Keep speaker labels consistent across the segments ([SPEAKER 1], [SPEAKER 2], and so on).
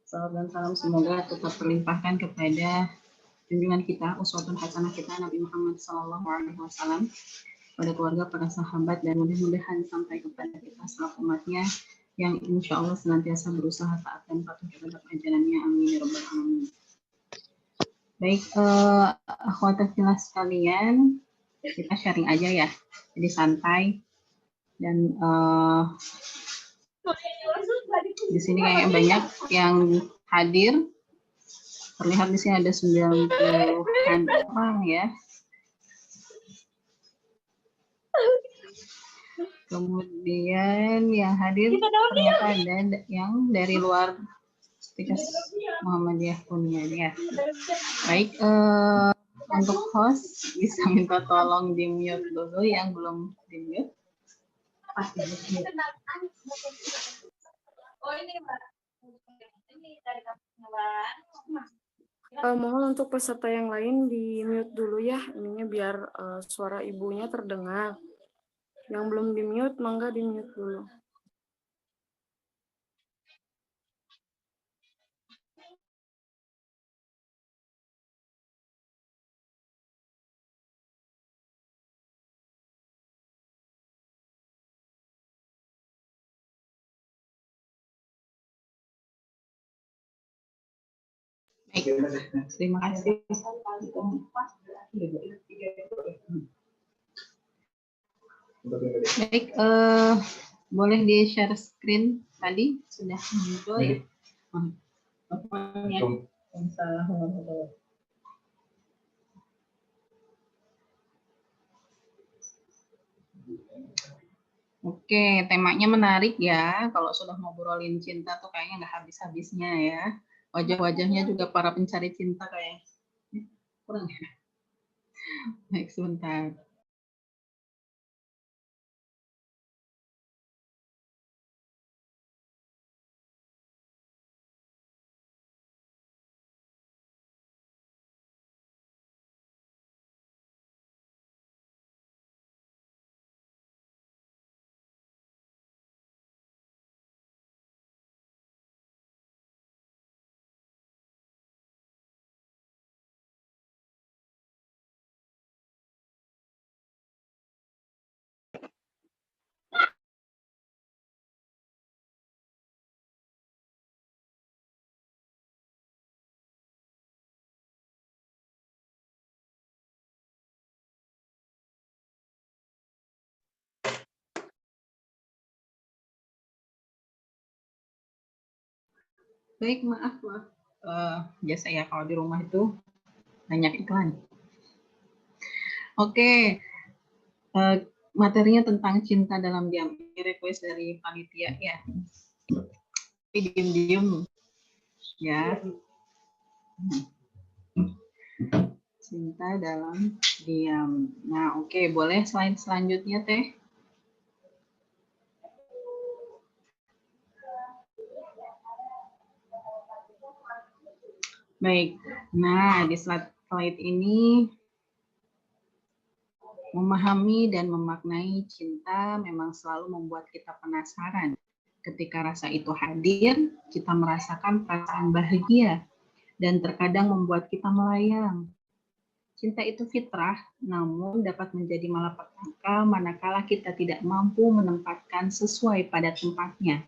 [SPEAKER 1] Salam dan salam semoga tetap terlimpahkan kepada junjungan kita, uswatun hasanah kita Nabi Muhammad SAW, pada keluarga, para sahabat, dan mudah-mudahan sampai kepada kita selaku umatnya yang insya Allah senantiasa berusaha taat dan patuh terhadap ajarannya. Amin ya rabbal alamin. Baik, akhwat fillah sekalian, kita sharing aja ya, jadi santai dan di sini kayaknya banyak yang hadir. Terlihat di sini ada 90-an orang ya. Kemudian yang hadir ternyata ada yang dari luar Stikas Muhammadiyah punya ya. Baik, untuk host bisa minta tolong di mute dulu yang belum di mute.
[SPEAKER 2] Mohon untuk peserta yang lain di mute dulu ya, ininya biar suara ibunya terdengar. Yang belum di mute, mangga di mute dulu.
[SPEAKER 1] Baik, terima kasih. Baik, boleh di share screen tadi sudah muncul ya. Oke, temanya menarik ya. Kalau sudah ngobrolin cinta tuh kayaknya nggak habis-habisnya ya. Wajah-wajahnya juga para pencari cinta kayak kurang ya. Baik, sebentar. Baik, maaf. Biasa ya kalau di rumah itu banyak iklan. Oke, materinya tentang cinta dalam diam. Ini request dari panitia ya. Tapi diem-diem ya. Cinta dalam diam. Nah, oke, boleh slide selanjutnya Teh. Baik, nah di slide ini memahami dan memaknai cinta memang selalu membuat kita penasaran. Ketika rasa itu hadir, kita merasakan perasaan bahagia dan terkadang membuat kita melayang. Cinta itu fitrah, namun dapat menjadi malapetaka manakala kita tidak mampu menempatkan sesuai pada tempatnya.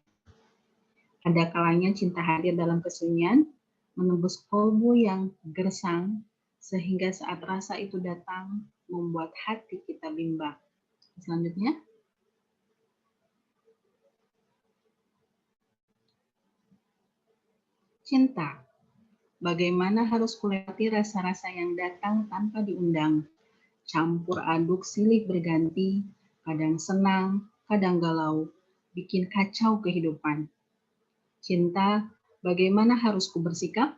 [SPEAKER 1] Ada kalanya cinta hadir dalam kesunyian, menembus kolbu yang gersang, sehingga saat rasa itu datang, membuat hati kita bimbang. Selanjutnya. Cinta. Bagaimana harus kulewati rasa-rasa yang datang tanpa diundang. Campur aduk silih berganti, kadang senang, kadang galau, bikin kacau kehidupan. Cinta, bagaimana harus kubersikap?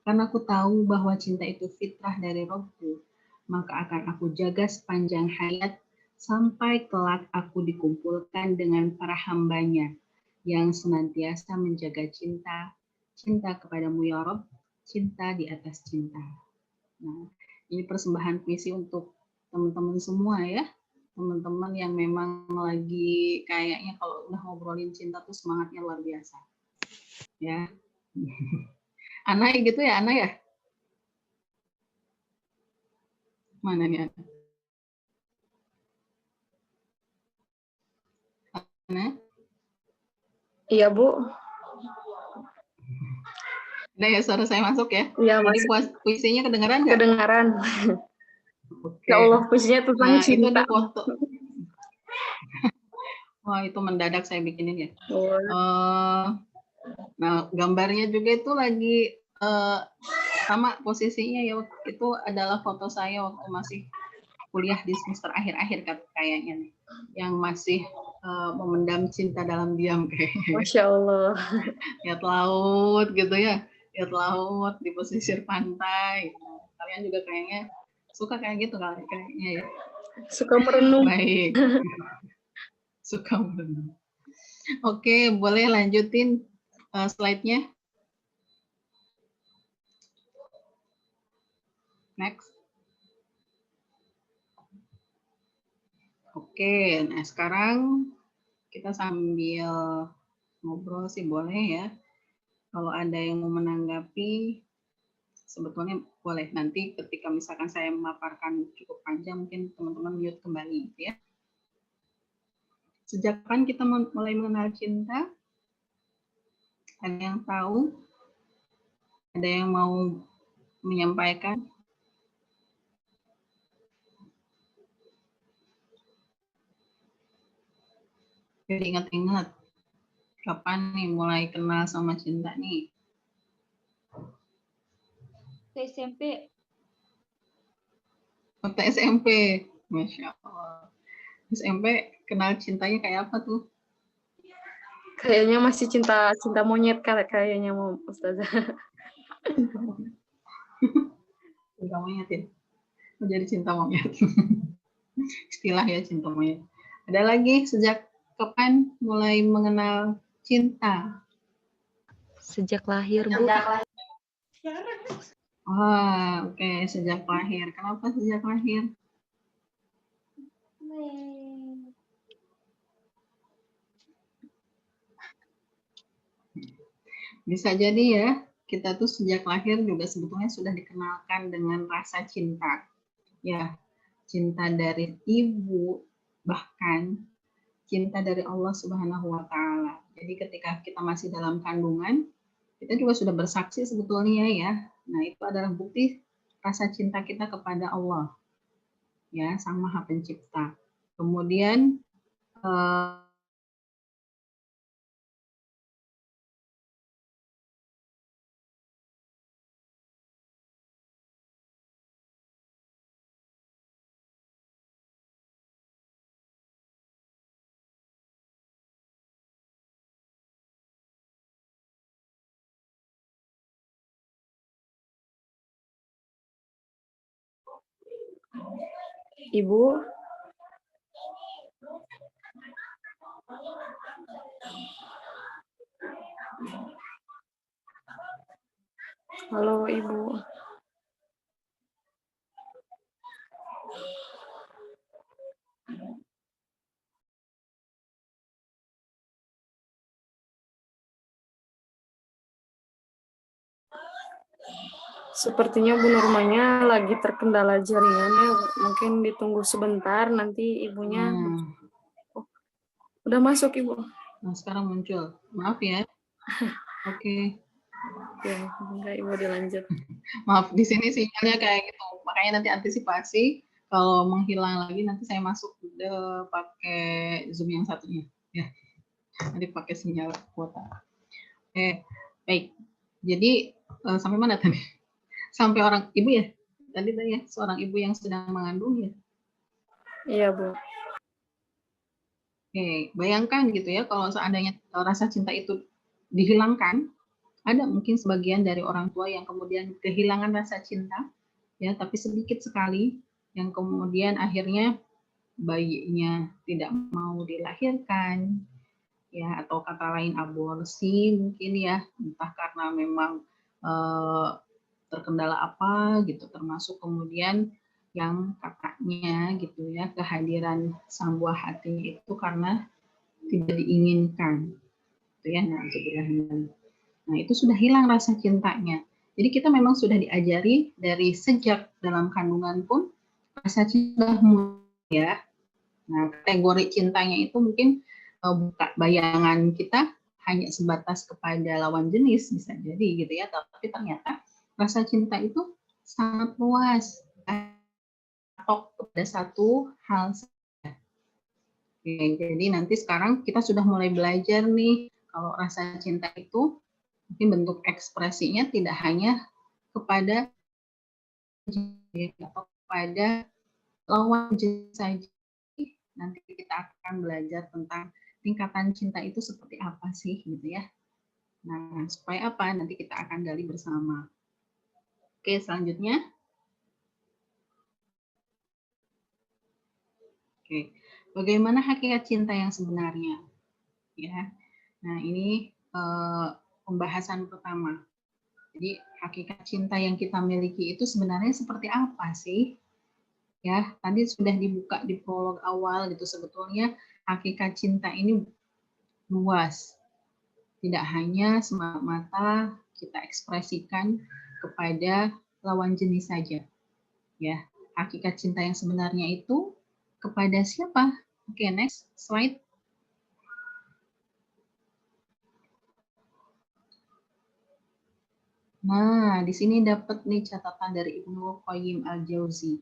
[SPEAKER 1] Karena aku tahu bahwa cinta itu fitrah dari Robku, maka akan aku jaga sepanjang hayat sampai kelak aku dikumpulkan dengan para hambanya yang senantiasa menjaga cinta, cinta kepadamu ya Rob, cinta di atas cinta. Nah, ini persembahan puisi untuk teman-teman semua ya, teman-teman yang memang lagi kayaknya kalau udah ngobrolin cinta tuh semangatnya luar biasa. Ya. Ana gitu ya, Ana ya? Mana nih Ana? Ana?
[SPEAKER 2] Iya, Bu.
[SPEAKER 1] Udah ya, suara saya masuk ya?
[SPEAKER 2] Iya,
[SPEAKER 1] Ini
[SPEAKER 2] masuk.
[SPEAKER 1] puisinya kedengeran nggak?
[SPEAKER 2] Kedengaran. Ya
[SPEAKER 1] Oke.
[SPEAKER 2] Allah, puisinya tentang
[SPEAKER 1] Nah, itu
[SPEAKER 2] cinta.
[SPEAKER 1] ada foto. Wah, itu mendadak saya bikinin ya. Nah, gambarnya juga itu lagi sama posisinya ya. Itu adalah foto saya waktu masih kuliah di semester akhir-akhir kayaknya nih. Yang masih memendam cinta dalam diam kayaknya.
[SPEAKER 2] Masya Allah.
[SPEAKER 1] Lihat laut gitu ya. Lihat laut di pesisir pantai. Nah, kalian juga kayaknya suka kayak gitu kayaknya ya.
[SPEAKER 2] Suka merenung.
[SPEAKER 1] Baik. Suka merenung. Oke, boleh lanjutin slide-nya. Next. Oke, nah sekarang kita sambil ngobrol sih boleh ya. Kalau ada yang mau menanggapi, sebetulnya boleh. Nanti ketika misalkan saya memaparkan cukup panjang, mungkin teman-teman mute kembali ya. Sejak kapan kita mulai mengenal cinta? Ada yang tahu? Ada yang mau menyampaikan? Jadi ingat-ingat, kapan nih mulai kenal sama cinta nih?
[SPEAKER 3] SMP.
[SPEAKER 1] Waktu SMP, Masya Allah. SMP kenal cintanya kayak apa tuh?
[SPEAKER 2] Kayaknya masih cinta monyet kayaknya mau Ustazah.
[SPEAKER 1] Cinta monyet ya? Menjadi cinta monyet. Istilah ya cinta monyet. Ada lagi, sejak kapan mulai mengenal cinta?
[SPEAKER 3] Sejak lahir, Bu.
[SPEAKER 1] Wah, oke. Sejak lahir. Kenapa sejak lahir? Bisa jadi ya, kita tuh sejak lahir juga sebetulnya sudah dikenalkan dengan rasa cinta. Ya, cinta dari ibu, bahkan cinta dari Allah Subhanahu wa Ta'ala. Jadi, ketika kita masih dalam kandungan, kita juga sudah bersaksi sebetulnya ya. Nah, itu adalah bukti rasa cinta kita kepada Allah, ya, Sang Maha Pencipta. Kemudian
[SPEAKER 2] Ibu. Halo, Ibu. Sepertinya Bu Nurmanya lagi terkendala jaringan ya. Mungkin ditunggu sebentar, nanti ibunya. Oh, udah masuk Ibu.
[SPEAKER 1] Nah, sekarang muncul. Maaf ya. Oke.
[SPEAKER 2] Ya, enggak Ibu dilanjut.
[SPEAKER 1] Maaf, di sini sinyalnya kayak gitu. Makanya nanti antisipasi kalau menghilang lagi nanti saya masuk pakai Zoom yang satunya. Ya. Nanti pakai sinyal kuota. Oke, baik. Jadi sampai mana tadi? Sampai orang ibu ya? Tadi ya, seorang ibu yang sedang mengandung ya.
[SPEAKER 2] Iya, Bu.
[SPEAKER 1] Oke, bayangkan gitu ya kalau seandainya rasa cinta itu dihilangkan, ada mungkin sebagian dari orang tua yang kemudian kehilangan rasa cinta, ya, tapi sedikit sekali, yang kemudian akhirnya bayinya tidak mau dilahirkan, ya, atau kata lain aborsi mungkin ya, entah karena memang terkendala apa gitu, termasuk kemudian yang katanya gitu ya, kehadiran sang buah hati itu karena tidak diinginkan, gitu ya. Nah, Nah, itu sudah hilang rasa cintanya. Jadi kita memang sudah diajari dari sejak dalam kandungan pun rasa cinta mulai ya. Nah, kategori cintanya itu mungkin buka bayangan kita hanya sebatas kepada lawan jenis bisa jadi gitu ya, tapi ternyata rasa cinta itu sangat luas atau pada satu hal saja. Oke, jadi nanti sekarang kita sudah mulai belajar nih kalau rasa cinta itu mungkin bentuk ekspresinya tidak hanya kepada atau kepada lawan jenis saja. Nanti kita akan belajar tentang tingkatan cinta itu seperti apa sih gitu ya. Nah, supaya apa? Nanti kita akan gali bersama. Oke, selanjutnya. Oke, bagaimana hakikat cinta yang sebenarnya? Ya. Nah, ini pembahasan pertama. Jadi, hakikat cinta yang kita miliki itu sebenarnya seperti apa sih? Ya, tadi sudah dibuka di prolog awal gitu, sebetulnya hakikat cinta ini luas. Tidak hanya semata-mata kita ekspresikan kepada lawan jenis saja. Ya, hakikat cinta yang sebenarnya itu kepada siapa? Oke, next slide. Nah, di sini dapat nih catatan dari Ibnu Qayyim al-Jauzi.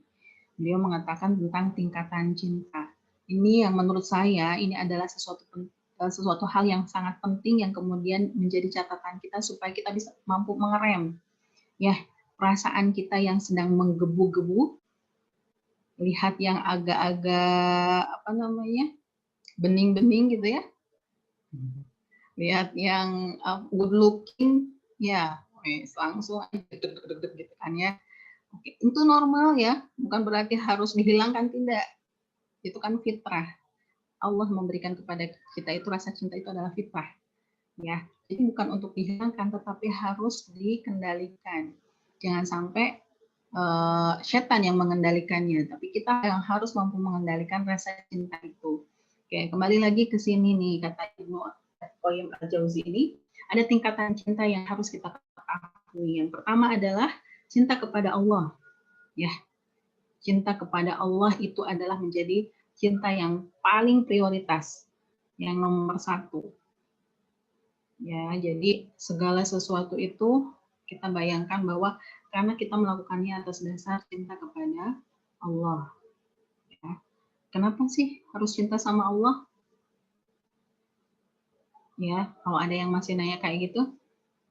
[SPEAKER 1] Beliau mengatakan tentang tingkatan cinta. Ini yang menurut saya ini adalah sesuatu hal yang sangat penting yang kemudian menjadi catatan kita supaya kita bisa mampu mengerem ya perasaan kita yang sedang menggebu-gebu, lihat yang agak-agak apa namanya bening-bening gitu ya, lihat yang good looking ya, langsung aja deg-deg gitu kan ya. Oke, itu normal ya, bukan berarti harus dihilangkan, tidak. Itu kan fitrah. Allah memberikan kepada kita itu rasa cinta itu adalah fitrah. Ya, jadi bukan untuk dihilangkan, tetapi harus dikendalikan. Jangan sampai setan yang mengendalikannya, tapi kita yang harus mampu mengendalikan rasa cinta itu. Oke, kembali lagi ke sini nih, kata Ibnu Qayyim al-Jauzi ini, ada tingkatan cinta yang harus kita ketahui. Yang pertama adalah cinta kepada Allah. Ya, cinta kepada Allah itu adalah menjadi cinta yang paling prioritas, yang nomor satu. Ya, jadi segala sesuatu itu kita bayangkan bahwa karena kita melakukannya atas dasar cinta kepada Allah. Ya. Kenapa sih harus cinta sama Allah? Ya, kalau ada yang masih nanya kayak gitu,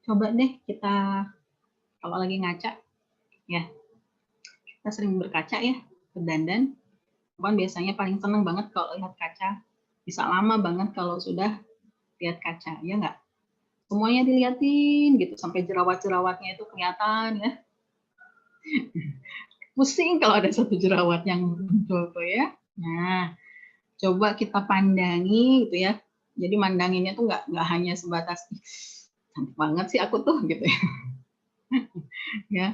[SPEAKER 1] coba deh kita kalau lagi ngaca, ya kita sering berkaca ya, berdandan. Kan biasanya paling seneng banget kalau lihat kaca, bisa lama banget kalau sudah lihat kaca, ya nggak? Semuanya diliatin gitu sampai jerawat-jerawatnya itu kelihatan ya. Pusing kalau ada satu jerawat yang muncul tuh ya. Nah, coba kita pandangi gitu ya. Jadi mandanginnya tuh nggak hanya sebatas cantik banget sih aku tuh gitu ya. Ya,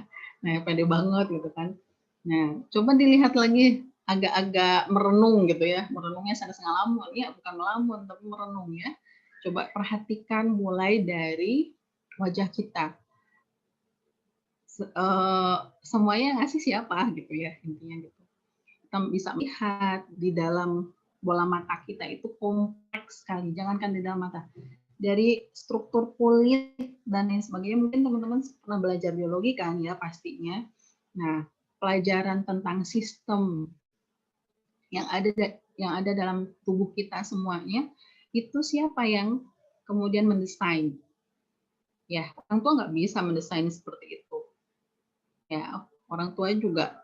[SPEAKER 1] nah pede banget gitu kan. Nah, coba dilihat lagi agak-agak merenung gitu ya. Merenungnya setengah ngelamun ya, bukan melamun tapi merenung ya. Coba perhatikan mulai dari wajah kita. Semuanya ngasih siapa gitu ya intinya gitu. Kita bisa melihat di dalam bola mata kita itu kompleks sekali, jangankan di dalam mata, dari struktur kulit dan lain sebagainya. Mungkin teman-teman pernah belajar biologi kan ya pastinya. Nah, pelajaran tentang sistem yang ada dalam tubuh kita semuanya itu siapa yang kemudian mendesain? Ya, orang tua nggak bisa mendesain seperti itu. Ya, orang tua juga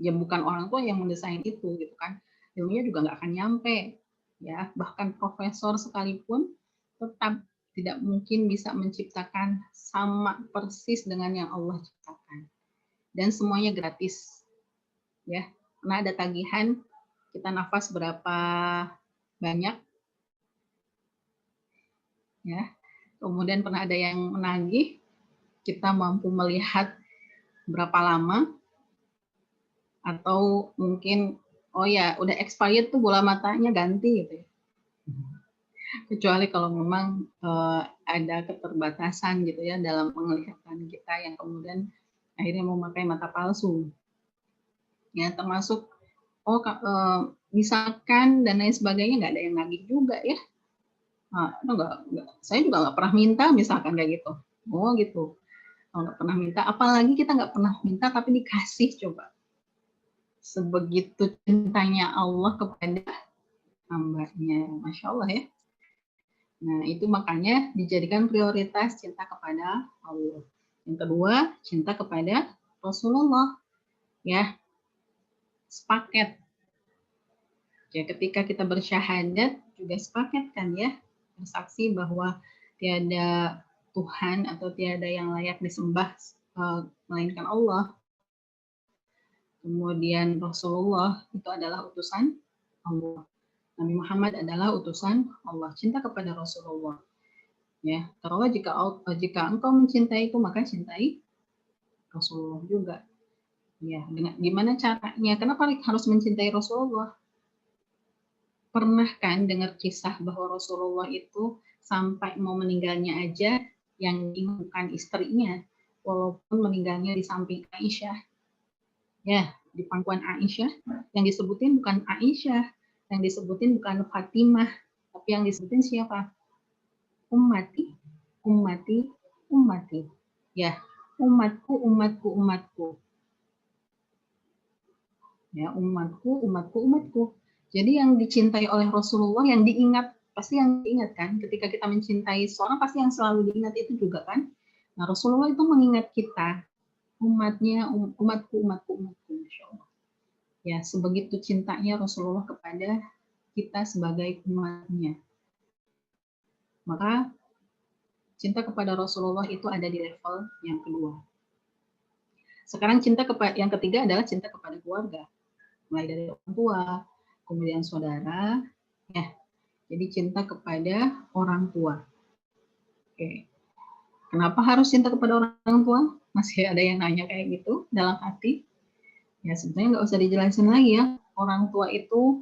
[SPEAKER 1] ya bukan orang tua yang mendesain itu gitu kan, ilmunya juga nggak akan nyampe ya, bahkan profesor sekalipun tetap tidak mungkin bisa menciptakan sama persis dengan yang Allah ciptakan, dan semuanya gratis ya, karena ada tagihan kita nafas berapa banyak ya, kemudian pernah ada yang menagih kita mampu melihat berapa lama, atau mungkin oh ya udah expired tuh bola matanya ganti gitu ya. Kecuali kalau memang ada keterbatasan gitu ya dalam penglihatan kita yang kemudian akhirnya memakai mata palsu. Ya, termasuk misalkan dan lain sebagainya nggak ada yang nagih juga ya. Nah, itu saya juga nggak pernah minta misalkan kayak gitu. Oh gitu. Kalau nggak pernah minta, apalagi kita nggak pernah minta tapi dikasih coba. Sebegitu cintanya Allah kepada hambanya, Masya Allah ya. Nah, itu makanya dijadikan prioritas cinta kepada Allah. Yang kedua, cinta kepada Rasulullah. Ya, sepaket. Ya, ketika kita bersyahadat juga sepaket kan ya, bersaksi bahwa tiada Tuhan atau tiada yang layak disembah melainkan Allah. Kemudian Rasulullah itu adalah utusan Allah. Nabi Muhammad adalah utusan Allah. Cinta kepada Rasulullah. Ya, kalau jika engkau mencintaiku maka cintai Rasulullah juga. Ya, dengan gimana caranya? Kenapa harus mencintai Rasulullah? Pernah kan dengar kisah bahwa Rasulullah itu sampai mau meninggalnya aja yang bukan istrinya, walaupun meninggalnya di samping Aisyah. Ya, di pangkuan Aisyah, yang disebutin bukan Aisyah, yang disebutin bukan Fatimah, tapi yang disebutin siapa? Ummati, ummati, ummati. Ya, umatku, umatku, umatku. Ya, umatku, umatku, umatku. Jadi yang dicintai oleh Rasulullah, yang diingat, pasti yang diingat kan, ketika kita mencintai seorang, pasti yang selalu diingat itu juga kan. Nah, Rasulullah itu mengingat kita, umatnya, umatku, umatku, umatku, Masya Allah. Ya, sebegitu cintanya Rasulullah kepada kita sebagai umatnya. Maka, cinta kepada Rasulullah itu ada di level yang kedua. Sekarang yang ketiga adalah cinta kepada keluarga. Mulai dari orang tua, kemudian saudara, ya. Jadi cinta kepada orang tua. Oke. Kenapa harus cinta kepada orang tua? Masih ada yang nanya kayak gitu dalam hati. Ya sebenarnya nggak usah dijelasin lagi ya. Orang tua itu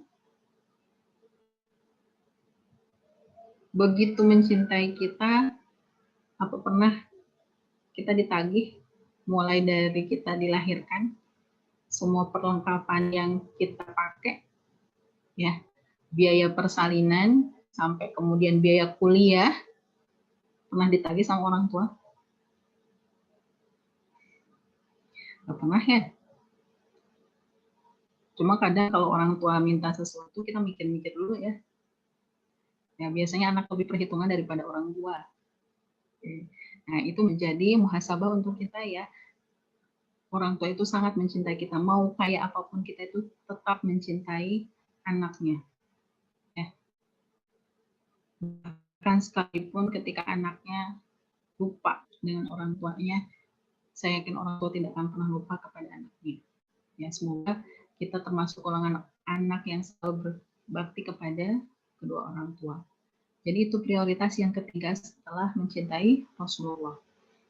[SPEAKER 1] begitu mencintai kita, apa pernah kita ditagih mulai dari kita dilahirkan, semua perlengkapan yang kita pakai, ya, biaya persalinan, sampai kemudian biaya kuliah, pernah ditagih sama orang tua? Gak pernah ya? Cuma kadang kalau orang tua minta sesuatu, kita mikir-mikir dulu ya. Ya biasanya anak lebih perhitungan daripada orang tua. Nah itu menjadi muhasabah untuk kita ya. Orang tua itu sangat mencintai kita. Mau kayak apapun kita itu tetap mencintai anaknya. Ya. Bahkan sekalipun ketika anaknya lupa dengan orang tuanya, saya yakin orang tua tidak akan pernah lupa kepada anaknya. Ya, semoga kita termasuk golongan anak yang selalu berbakti kepada kedua orang tua. Jadi itu prioritas yang ketiga setelah mencintai Rasulullah.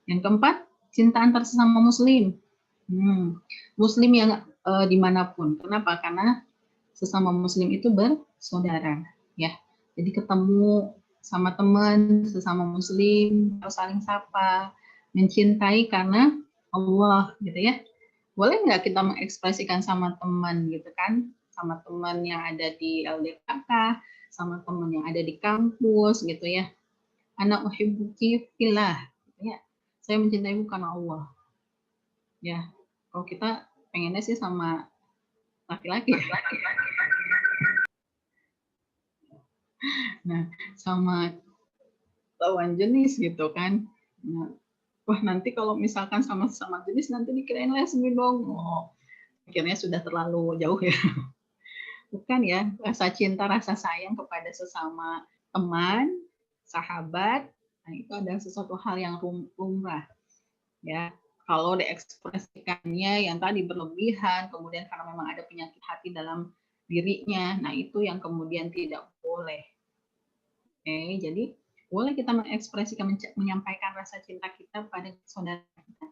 [SPEAKER 1] Yang keempat, cinta antar sesama muslim. Muslim yang dimanapun. Kenapa? Karena sesama muslim itu bersaudara. Ya, jadi ketemu sama teman sesama muslim, harus saling sapa, mencintai karena Allah, gitu ya. Boleh nggak kita mengekspresikan sama teman gitu kan, sama teman yang ada di LDKK, sama teman yang ada di kampus gitu ya. Ana uhibbuki fillah, gitu ya. Saya mencintaimu karena Allah. Ya, kalau kita pengennya sih sama laki-laki ya. Nah, sama lawan jenis gitu kan. Nah, wah nanti kalau misalkan sama-sama jenis nanti dikirain lesbi dong. Oh, akhirnya sudah terlalu jauh ya. Bukan ya, rasa cinta, rasa sayang kepada sesama teman, sahabat, nah itu adalah sesuatu hal yang lumrah. Ya, kalau diekspresikannya yang tadi berlebihan, kemudian karena memang ada penyakit hati dalam dirinya, nah itu yang kemudian tidak boleh. Oke, jadi boleh kita mengekspresikan, menyampaikan rasa cinta kita pada saudara kita.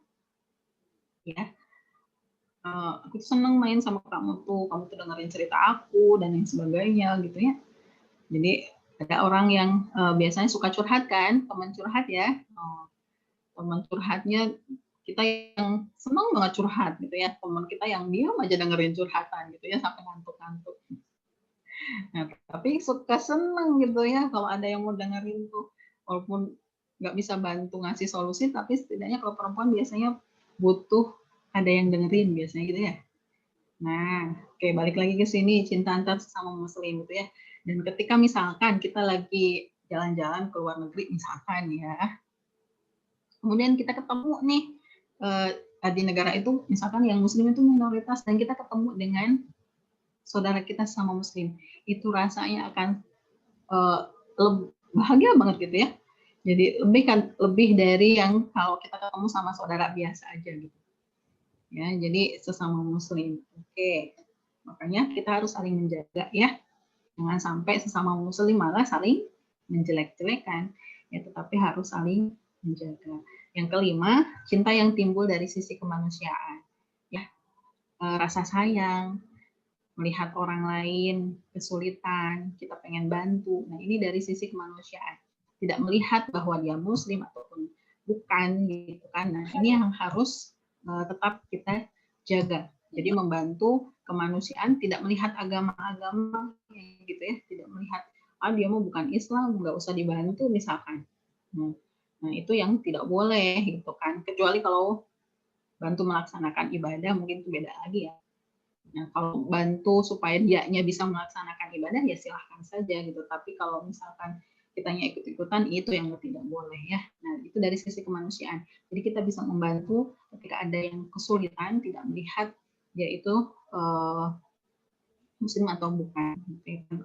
[SPEAKER 1] Ya, aku seneng main sama kamu tuh dengerin cerita aku dan lain sebagainya gitu ya. Jadi Ada orang yang biasanya suka curhat kan, teman curhat ya. Teman curhatnya kita yang senang banget curhat gitu ya, teman kita yang diam aja dengerin curhatan gitu ya sampai ngantuk-ngantuk. Nah, tapi suka seneng gitu ya kalau ada yang mau dengerin tuh, walaupun nggak bisa bantu ngasih solusi, tapi setidaknya kalau perempuan biasanya butuh ada yang dengerin biasanya gitu ya. Nah, oke, balik lagi ke sini, cinta antar sesama muslim gitu ya. Dan ketika misalkan kita lagi jalan-jalan ke luar negeri misalkan ya, kemudian kita ketemu nih di negara itu misalkan yang muslim itu minoritas dan kita ketemu dengan saudara kita sama muslim, itu rasanya akan bahagia banget gitu ya. Jadi lebih dari yang kalau kita ketemu sama saudara biasa aja gitu. Ya, jadi sesama muslim. Oke. Makanya kita harus saling menjaga ya. Jangan sampai sesama muslim malah saling menjelek-jelekan. Ya, tetapi harus saling menjaga. Yang kelima, cinta yang timbul dari sisi kemanusiaan. Ya, rasa sayang, melihat orang lain kesulitan, kita pengen bantu. Nah, ini dari sisi kemanusiaan. Tidak melihat bahwa dia muslim ataupun bukan gitu kan. Nah, ini yang harus tetap kita jaga. Jadi membantu kemanusiaan, tidak melihat agama-agama gitu ya, tidak melihat dia mau bukan Islam, nggak usah dibantu misalkan. Nah, itu yang tidak boleh gitu kan. Kecuali kalau bantu melaksanakan ibadah mungkin itu beda lagi ya. Nah, kalau bantu supaya dianya bisa melaksanakan ibadah ya silahkan saja gitu. Tapi kalau misalkan kitanya ikut-ikutan itu yang tidak boleh ya. Nah, itu dari sisi kemanusiaan. Jadi kita bisa membantu ketika ada yang kesulitan, tidak melihat dia itu muslim atau bukan.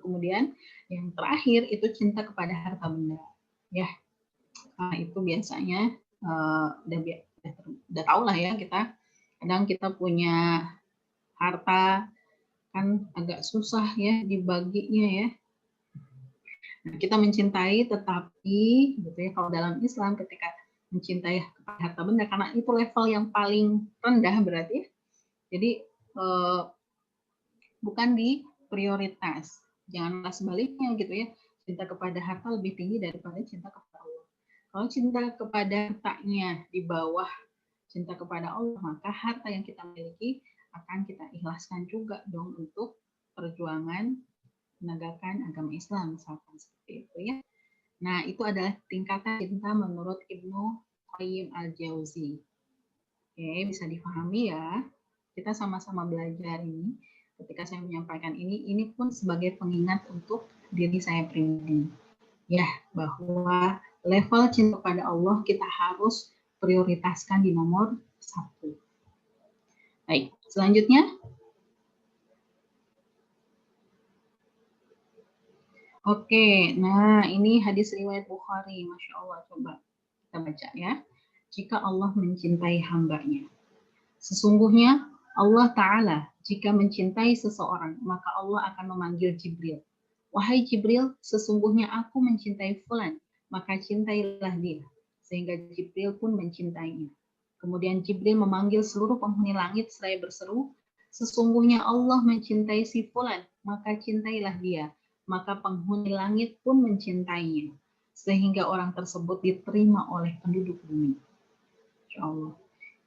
[SPEAKER 1] Kemudian yang terakhir itu cinta kepada harta benda. Ya, itu biasanya udah tahu lah ya kita. Kadang kita punya harta kan agak susah ya dibaginya ya. Nah, kita mencintai tetapi gitu ya, kalau dalam Islam ketika mencintai kepada harta benda karena itu level yang paling rendah berarti ya. Jadi bukan di prioritas. Janganlah sebaliknya gitu ya. Cinta kepada harta lebih tinggi daripada cinta kepada Allah. Kalau cinta kepada hartanya di bawah cinta kepada Allah, maka harta yang kita miliki akan kita ikhlaskan juga dong untuk perjuangan menegakkan agama Islam, misalkan seperti itu ya. Nah, itu adalah tingkatan cinta menurut Ibnu Qayyim al-Jauzi. Oke, bisa dipahami ya. Kita sama-sama belajar ini. Ketika saya menyampaikan ini pun sebagai pengingat untuk diri saya pribadi. Ya, bahwa level cinta kepada Allah kita harus prioritaskan di nomor 1. Baik, selanjutnya. Oke, nah ini hadis riwayat Bukhari, Masya Allah, coba kita baca ya. Jika Allah mencintai hambanya, sesungguhnya Allah Ta'ala jika mencintai seseorang, maka Allah akan memanggil Jibril. Wahai Jibril, sesungguhnya aku mencintai fulan, maka cintailah dia. Sehingga Jibril pun mencintainya. Kemudian Jibril memanggil seluruh penghuni langit seraya berseru, sesungguhnya Allah mencintai si fulan, maka cintailah dia. Maka penghuni langit pun mencintainya. Sehingga orang tersebut diterima oleh penduduk bumi. Insya Allah.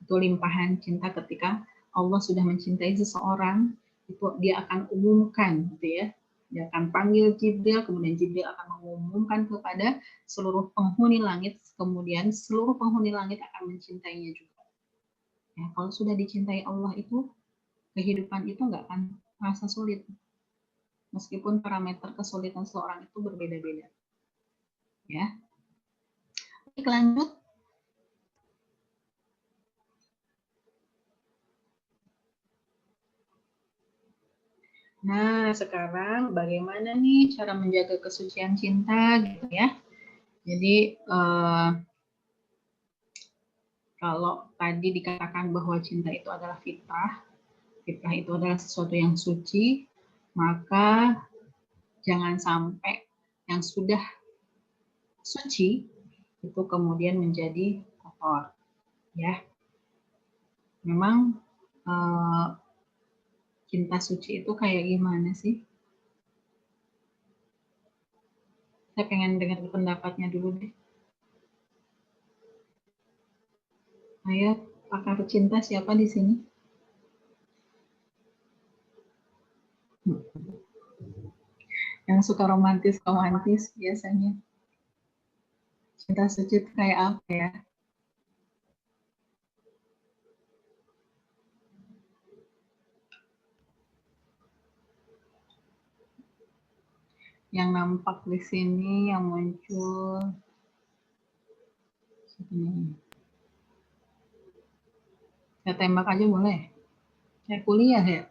[SPEAKER 1] Itu limpahan cinta ketika Allah sudah mencintai seseorang, itu dia akan umumkan gitu ya. Dia akan panggil Jibril, kemudian Jibril akan mengumumkan kepada seluruh penghuni langit, kemudian seluruh penghuni langit akan mencintainya juga. Ya, kalau sudah dicintai Allah itu, kehidupan itu nggak akan merasa sulit. Meskipun parameter kesulitan seseorang itu berbeda-beda. Ya. Baik, lanjut. Nah, sekarang bagaimana nih cara menjaga kesucian cinta gitu ya. Jadi kalau tadi dikatakan bahwa cinta itu adalah fitrah, fitrah itu adalah sesuatu yang suci, maka jangan sampai yang sudah suci itu kemudian menjadi kotor. Ya, memang cinta suci itu kayak gimana sih? Saya pengen dengar pendapatnya dulu deh. Ayo, pakar cinta siapa di sini? Yang suka romantis biasanya. Cinta suci itu kayak apa ya? Yang nampak di sini, yang muncul. Saya tembak aja boleh? Saya kuliah ya?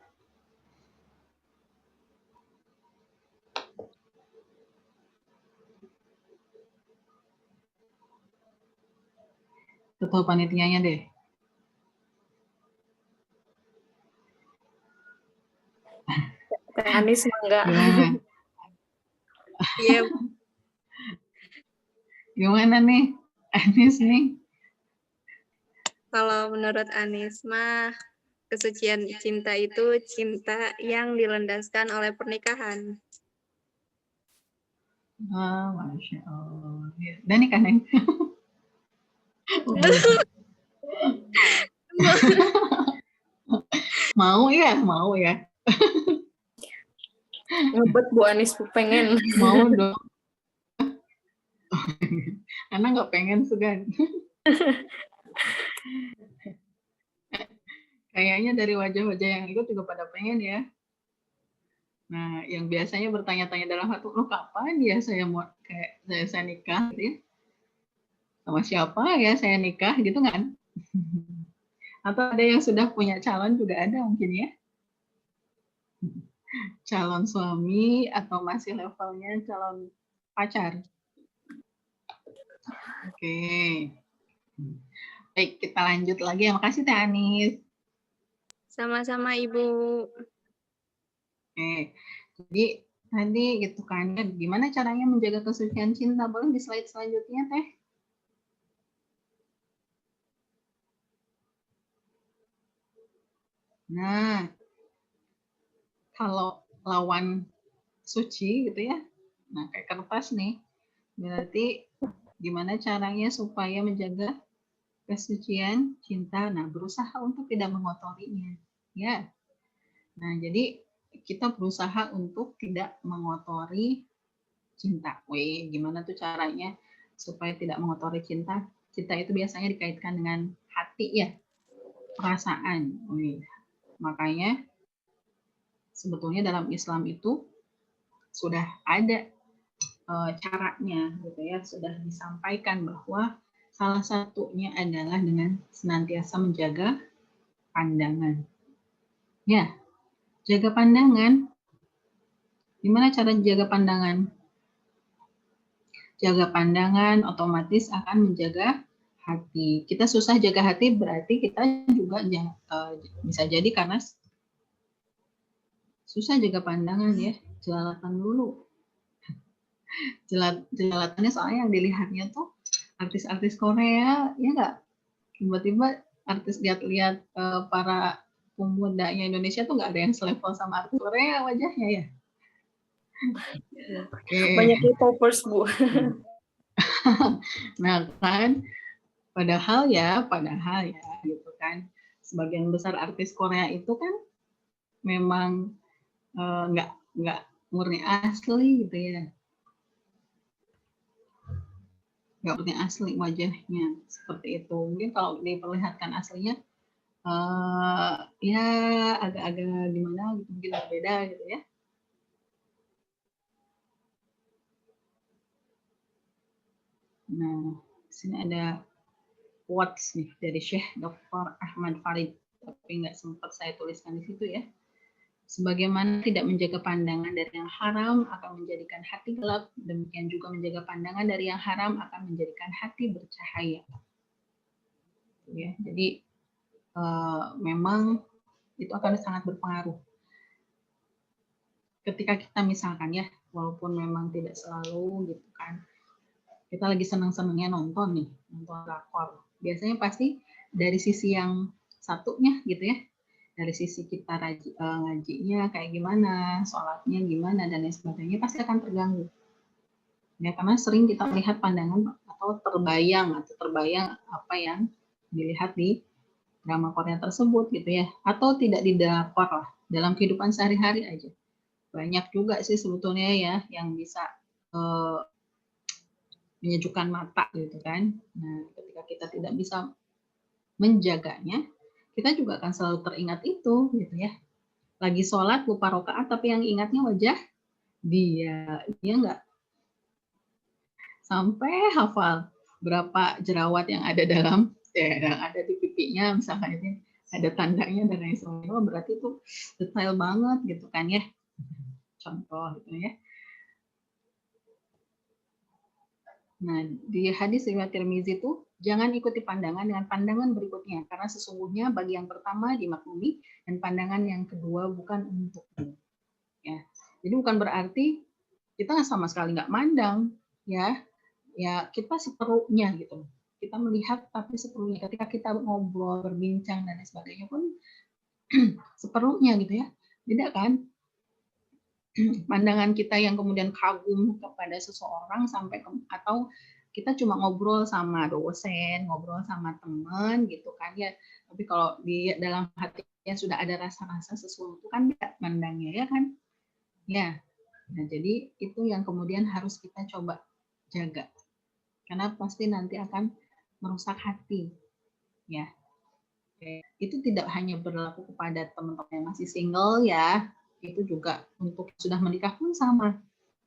[SPEAKER 1] Ketua panitianya deh.
[SPEAKER 2] Teh Anis enggak.
[SPEAKER 1] Gimana?
[SPEAKER 4] Iya,
[SPEAKER 1] Gimana nih? Anis nih?
[SPEAKER 4] kalau menurut Anis mah kesucian cinta itu cinta yang dilandaskan oleh pernikahan.
[SPEAKER 1] Oh, Masya Allah. Dan nih kan, Neng? Mau ya.
[SPEAKER 2] Ngebet Bu Anis pengen.
[SPEAKER 1] Mau dong. Anak nggak pengen segan. Kayaknya dari wajah-wajah yang ikut juga pada pengen ya. Nah, yang biasanya bertanya-tanya dalam hati, lo kapan ya saya mau kayak saya nikah gitu ya? Sama siapa ya saya nikah gitu kan? Atau ada yang sudah punya calon juga ada mungkin ya? Calon suami atau masih levelnya calon pacar? Oke. Baik, kita lanjut lagi. Makasih Teh Anis.
[SPEAKER 4] Sama-sama Ibu.
[SPEAKER 1] Oke. Jadi tadi gitu kan ya, gimana caranya menjaga kesucian cinta? Boleh di slide selanjutnya Teh? Nah, kalau lawan suci gitu ya, nah kayak kertas nih, berarti gimana caranya supaya menjaga kesucian cinta? Nah, berusaha untuk tidak mengotorinya, ya. Nah, jadi kita berusaha untuk tidak mengotori cinta. Wih, gimana tuh caranya supaya tidak mengotori cinta? Cinta itu biasanya dikaitkan dengan hati ya, perasaan. Wih, makanya sebetulnya dalam Islam itu sudah ada caranya gitu ya, sudah disampaikan bahwa salah satunya adalah dengan senantiasa menjaga pandangan. Ya, jaga pandangan. Gimana cara jaga pandangan? Jaga pandangan otomatis akan menjaga hati. Kita susah jaga hati berarti kita juga bisa jadi karena susah jaga pandangan ya, jelalatan dulu. Jelalatannya soalnya yang dilihatnya tuh artis-artis Korea, ya nggak? Tiba-tiba artis lihat-lihat para pemudanya Indonesia tuh nggak ada yang selevel sama artis Korea wajahnya ya.
[SPEAKER 2] Banyak K-popers Bu.
[SPEAKER 1] Nah kan, padahal ya gitu kan, sebagian besar artis Korea itu kan memang nggak murni asli gitu ya, nggak murni asli wajahnya seperti itu. Mungkin kalau diperlihatkan aslinya ya agak-agak gimana gitu, mungkin berbeda gitu ya. Nah, sini ada quotes nih dari Syekh Dr. Ahmad Farid, tapi nggak sempat saya tuliskan di situ ya. Sebagaimana tidak menjaga pandangan dari yang haram akan menjadikan hati gelap, demikian juga menjaga pandangan dari yang haram akan menjadikan hati bercahaya. Ya, jadi memang itu akan sangat berpengaruh. Ketika kita misalkan ya, walaupun memang tidak selalu gitu kan, kita lagi senang-senangnya nonton drakor. Biasanya pasti dari sisi yang satunya gitu ya, dari sisi kita ngajinya kayak gimana, sholatnya gimana, dan lain sebagainya pasti akan terganggu. Ya, karena sering kita lihat pandangan atau terbayang apa yang dilihat di drama Korea tersebut gitu ya, atau tidak didakor lah dalam kehidupan sehari-hari aja. Banyak juga sih sebetulnya ya yang bisa menyejukkan mata gitu kan. Nah, ketika kita tidak bisa menjaganya, kita juga akan selalu teringat itu gitu ya. Lagi sholat lupa rokaat tapi yang ingatnya wajah dia nggak sampai hafal berapa jerawat yang ada yang ada di pipinya, misalkan ini ada tandanya dan lain sebagainya, berarti itu detail banget gitu kan ya, contoh gitu ya. Nah, di hadis riwayat Tirmizi itu jangan ikuti pandangan dengan pandangan berikutnya, karena sesungguhnya bagi yang pertama dimaklumi dan pandangan yang kedua bukan untukmu. Ya, jadi bukan berarti kita sama sekali nggak mandang, ya kita seperlunya gitu. Kita melihat tapi seperlunya. Ketika kita ngobrol, berbincang dan lain sebagainya pun seperlunya gitu ya. Beda kan? Pandangan kita yang kemudian kagum kepada seseorang sampai atau kita cuma ngobrol sama dosen, ngobrol sama teman gitu kan ya. Tapi kalau di dalam hatinya sudah ada rasa-rasa sesuatu kan tidak mandangnya ya kan? Ya. Nah, jadi itu yang kemudian harus kita coba jaga. Karena pasti nanti akan merusak hati. Ya. Itu tidak hanya berlaku kepada teman-teman yang masih single ya, itu juga untuk sudah menikah pun sama.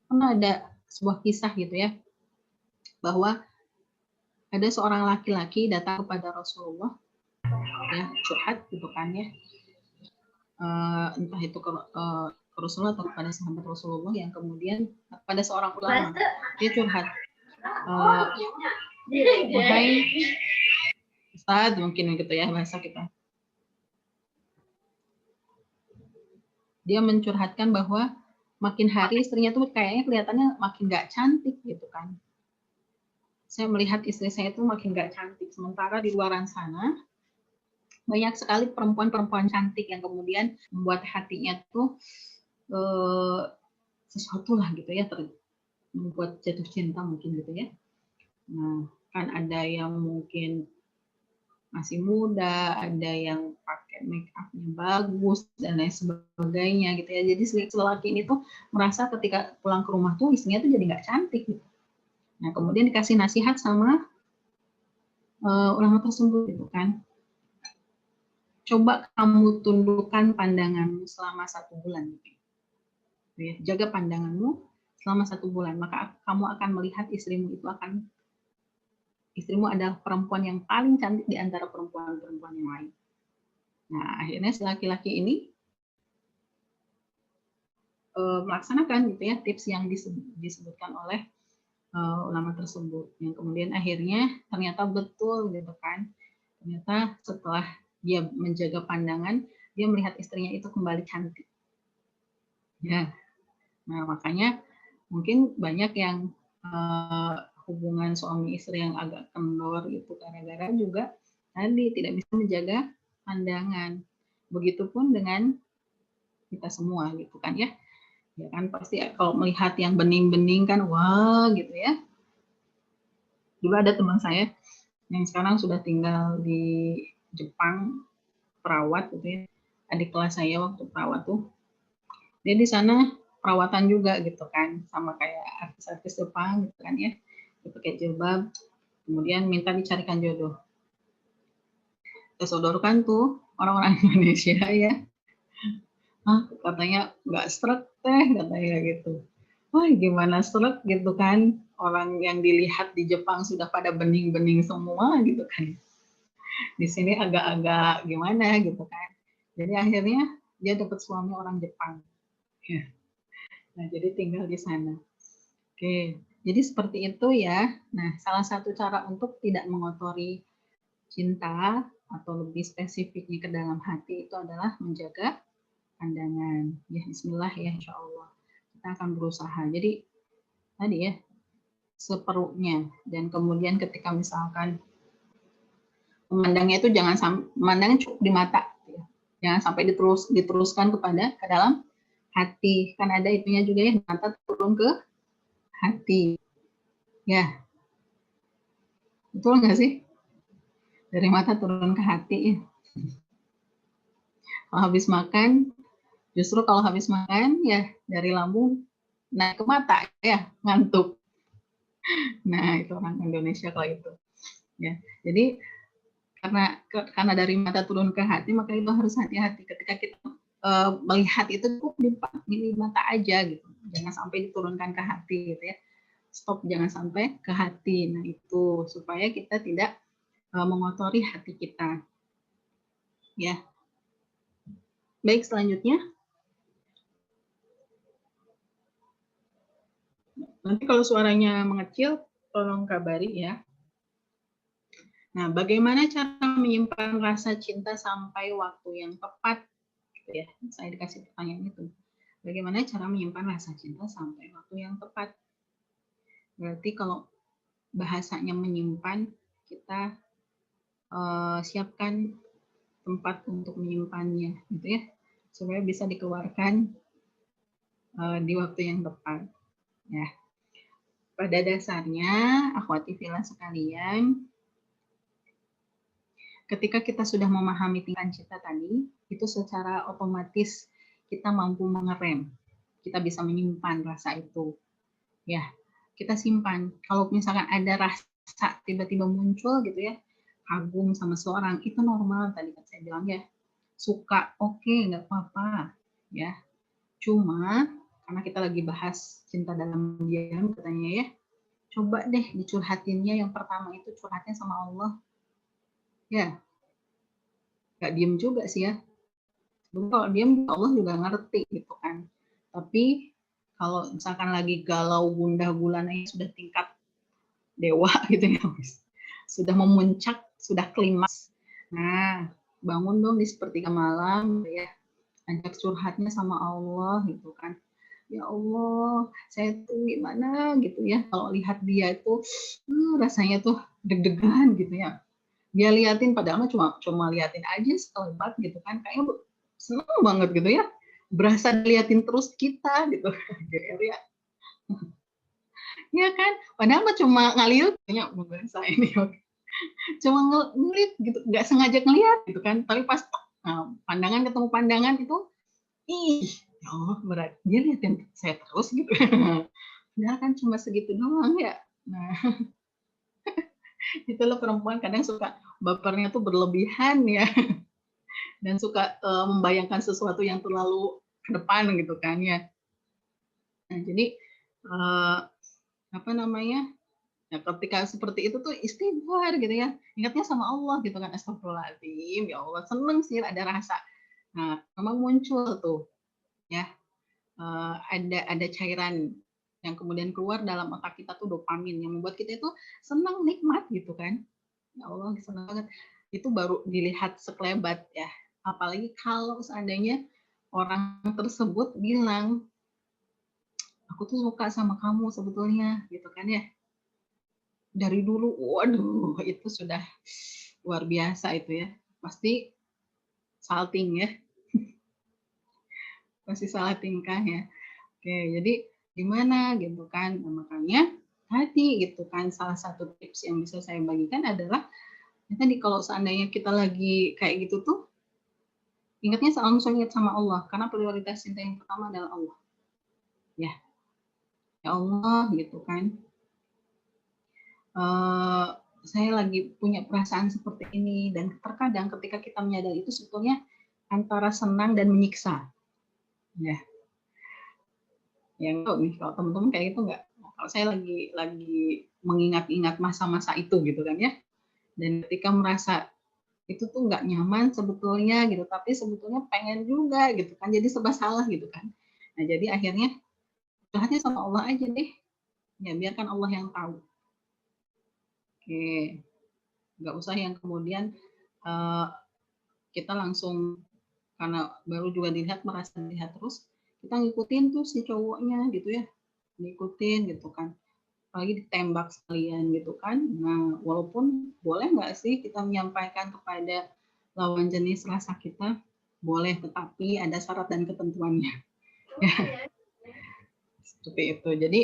[SPEAKER 1] Karena ada sebuah kisah gitu ya, bahwa ada seorang laki-laki datang kepada Rasulullah, ya curhat gitu kan ya, entah itu ke Rasulullah atau kepada sahabat Rasulullah, yang kemudian pada seorang ulama dia curhat, wahai Ustaz, mungkin gitu ya bahasa kita. Dia mencurhatkan bahwa makin hari istrinya tuh kayaknya kelihatannya makin gak cantik gitu kan. Saya melihat istri saya itu makin gak cantik. Sementara di luar sana banyak sekali perempuan-perempuan cantik yang kemudian membuat hatinya tuh sesuatu lah gitu ya, membuat jatuh cinta mungkin gitu ya. Nah, kan ada yang mungkin masih muda, ada yang pakai make up-nya bagus dan lain sebagainya gitu ya. Jadi si lelaki ini tuh merasa ketika pulang ke rumah tuh istrinya tuh jadi nggak cantik gitu. Nah, kemudian dikasih nasihat sama ulama tersebut gitu kan. Coba kamu tundukkan pandanganmu selama 1 bulan gitu. Ya, jaga pandanganmu selama 1 bulan, maka kamu akan melihat istrimu adalah perempuan yang paling cantik di antara perempuan-perempuan yang lain. Nah, akhirnya si laki-laki ini melaksanakan gitu ya tips yang disebutkan oleh ulama tersebut, yang kemudian akhirnya ternyata betul gitu kan. Ternyata setelah dia menjaga pandangan, dia melihat istrinya itu kembali cantik. Ya, nah makanya mungkin banyak yang hubungan suami istri yang agak kendor itu gara-gara juga tadi tidak bisa menjaga pandangan. Begitupun dengan kita semua gitu kan ya. Ya kan pasti kalau melihat yang bening-bening kan wah gitu ya. Dulu ada teman saya yang sekarang sudah tinggal di Jepang, perawat gitu ya. Adik kelas saya waktu perawat tuh. Dia di sana perawatan juga gitu kan, sama kayak artis-artis Jepang gitu kan ya. Dia pakai jilbab, kemudian minta dicarikan jodoh. Kita sodorkan tuh orang-orang Indonesia ya. Katanya nggak srek teh, katanya gitu. Wah gimana srek gitu kan, orang yang dilihat di Jepang sudah pada bening-bening semua gitu kan. Di sini agak-agak gimana gitu kan. Jadi akhirnya dia dapat suami orang Jepang. Ya. Nah jadi tinggal di sana. Oke, jadi seperti itu ya. Nah salah satu cara untuk tidak mengotori cinta atau lebih spesifiknya ke dalam hati itu adalah menjaga pandangan. Ya bismillah ya insya Allah. Kita akan berusaha. Jadi tadi ya seperlunya, dan kemudian ketika misalkan memandangnya itu jangan sampai memandangnya cukup di mata, ya. Jangan sampai diteruskan ke dalam hati. Kan ada itunya juga ya, mata turun ke hati. Ya, betul nggak sih? Dari mata turun ke hati ya. Kalau habis makan, justru kalau habis makan ya dari lambung naik ke mata ya, ngantuk. Nah, itu orang Indonesia kalau itu. Ya. Jadi karena dari mata turun ke hati, maka itu harus hati-hati ketika kita melihat itu cukup di mata aja gitu. Jangan sampai diturunkan ke hati gitu ya. Stop, jangan sampai ke hati. Nah, itu supaya kita tidak mengotori hati kita. Ya. Baik, selanjutnya. Nanti kalau suaranya mengecil, tolong kabari ya. Nah, bagaimana cara menyimpan rasa cinta sampai waktu yang tepat? Gitu ya. Saya dikasih pertanyaan itu. Bagaimana cara menyimpan rasa cinta sampai waktu yang tepat? Berarti kalau bahasanya menyimpan, kita siapkan tempat untuk menyimpannya, gitu ya, supaya bisa dikeluarkan di waktu yang tepat. Ya. Pada dasarnya, akhwati fillah sekalian, ketika kita sudah memahami tingkatan cinta tadi, itu secara otomatis kita mampu mengerem. Kita bisa menyimpan rasa itu. Ya, kita simpan. Kalau misalkan ada rasa tiba-tiba muncul gitu ya, kagum sama seorang, itu normal tadi kan saya bilang ya. Suka, oke, nggak apa-apa. Ya, cuma karena kita lagi bahas cinta dalam diam katanya ya, coba deh dicurhatinnya yang pertama itu curhatnya sama Allah. Ya, nggak diem juga sih ya. Kalau diem Allah juga ngerti gitu kan. Tapi kalau misalkan lagi galau gundah gulana sudah tingkat dewa gitu ya, sudah memuncak, sudah klimaks. Nah, bangun dong di sepertiga malam ya, ajak curhatnya sama Allah gitu kan. Ya Allah, saya tuh gimana gitu ya, kalau lihat dia itu rasanya tuh deg-degan gitu ya. Dia liatin padahal cuma liatin aja sekelebat gitu kan, kayaknya seneng banget gitu ya, berasa liatin terus kita gitu. Ya, ya kan, padahal mah cuma ngalir punya bahasa ini, cuma ngelit gitu, nggak sengaja ngeliat gitu kan, tapi pas pandangan ketemu pandangan itu, ih, ya Allah, berat, dia liatin saya terus gitu. Padahal kan cuma segitu doang ya. Nah, itulah perempuan kadang suka bapernya tuh berlebihan ya, dan suka membayangkan sesuatu yang terlalu ke depan gitu kan ya. Nah, jadi apa namanya? Nah, ketika seperti itu tuh istighfar gitu ya. Ingatnya sama Allah gitu kan, astagfirullahaladzim, ya Allah, seneng sih ada rasa. Nah, memang muncul tuh ya, ada cairan yang kemudian keluar dalam otak kita tuh dopamin yang membuat kita itu senang, nikmat gitu kan. Ya Allah, senang banget. Itu baru dilihat sekelebat ya. Apalagi kalau seandainya orang tersebut bilang, aku tuh suka sama kamu sebetulnya gitu kan ya. Dari dulu, waduh, itu sudah luar biasa itu ya. Pasti salting ya. Pasti salah tingkah ya. Oke, jadi gimana gitu kan. Nah, makanya tadi gitu kan, salah satu tips yang bisa saya bagikan adalah ya tadi, kalau seandainya kita lagi kayak gitu tuh, ingatnya langsung ingat sama Allah, karena prioritas cinta yang pertama adalah Allah. Ya, ya Allah gitu kan. Saya lagi punya perasaan seperti ini, dan terkadang ketika kita menyadari itu sebetulnya antara senang dan menyiksa. Ya, yang nih kalau teman-teman kayak gitu nggak? Kalau saya lagi mengingat-ingat masa-masa itu gitu kan ya, dan ketika merasa itu tuh nggak nyaman sebetulnya gitu, tapi sebetulnya pengen juga gitu kan, jadi serba salah gitu kan. Nah, jadi akhirnya curhatnya sama Allah aja deh, ya biarkan Allah yang tahu. Oke, nggak usah yang kemudian kita langsung karena baru juga dilihat, merasa dilihat terus, kita ngikutin tuh si cowoknya gitu ya, ngikutin gitu kan, apalagi ditembak sekalian gitu kan. Nah, walaupun boleh nggak sih kita menyampaikan kepada lawan jenis rasa kita, boleh, tetapi ada syarat dan ketentuannya. Seperti itu. Jadi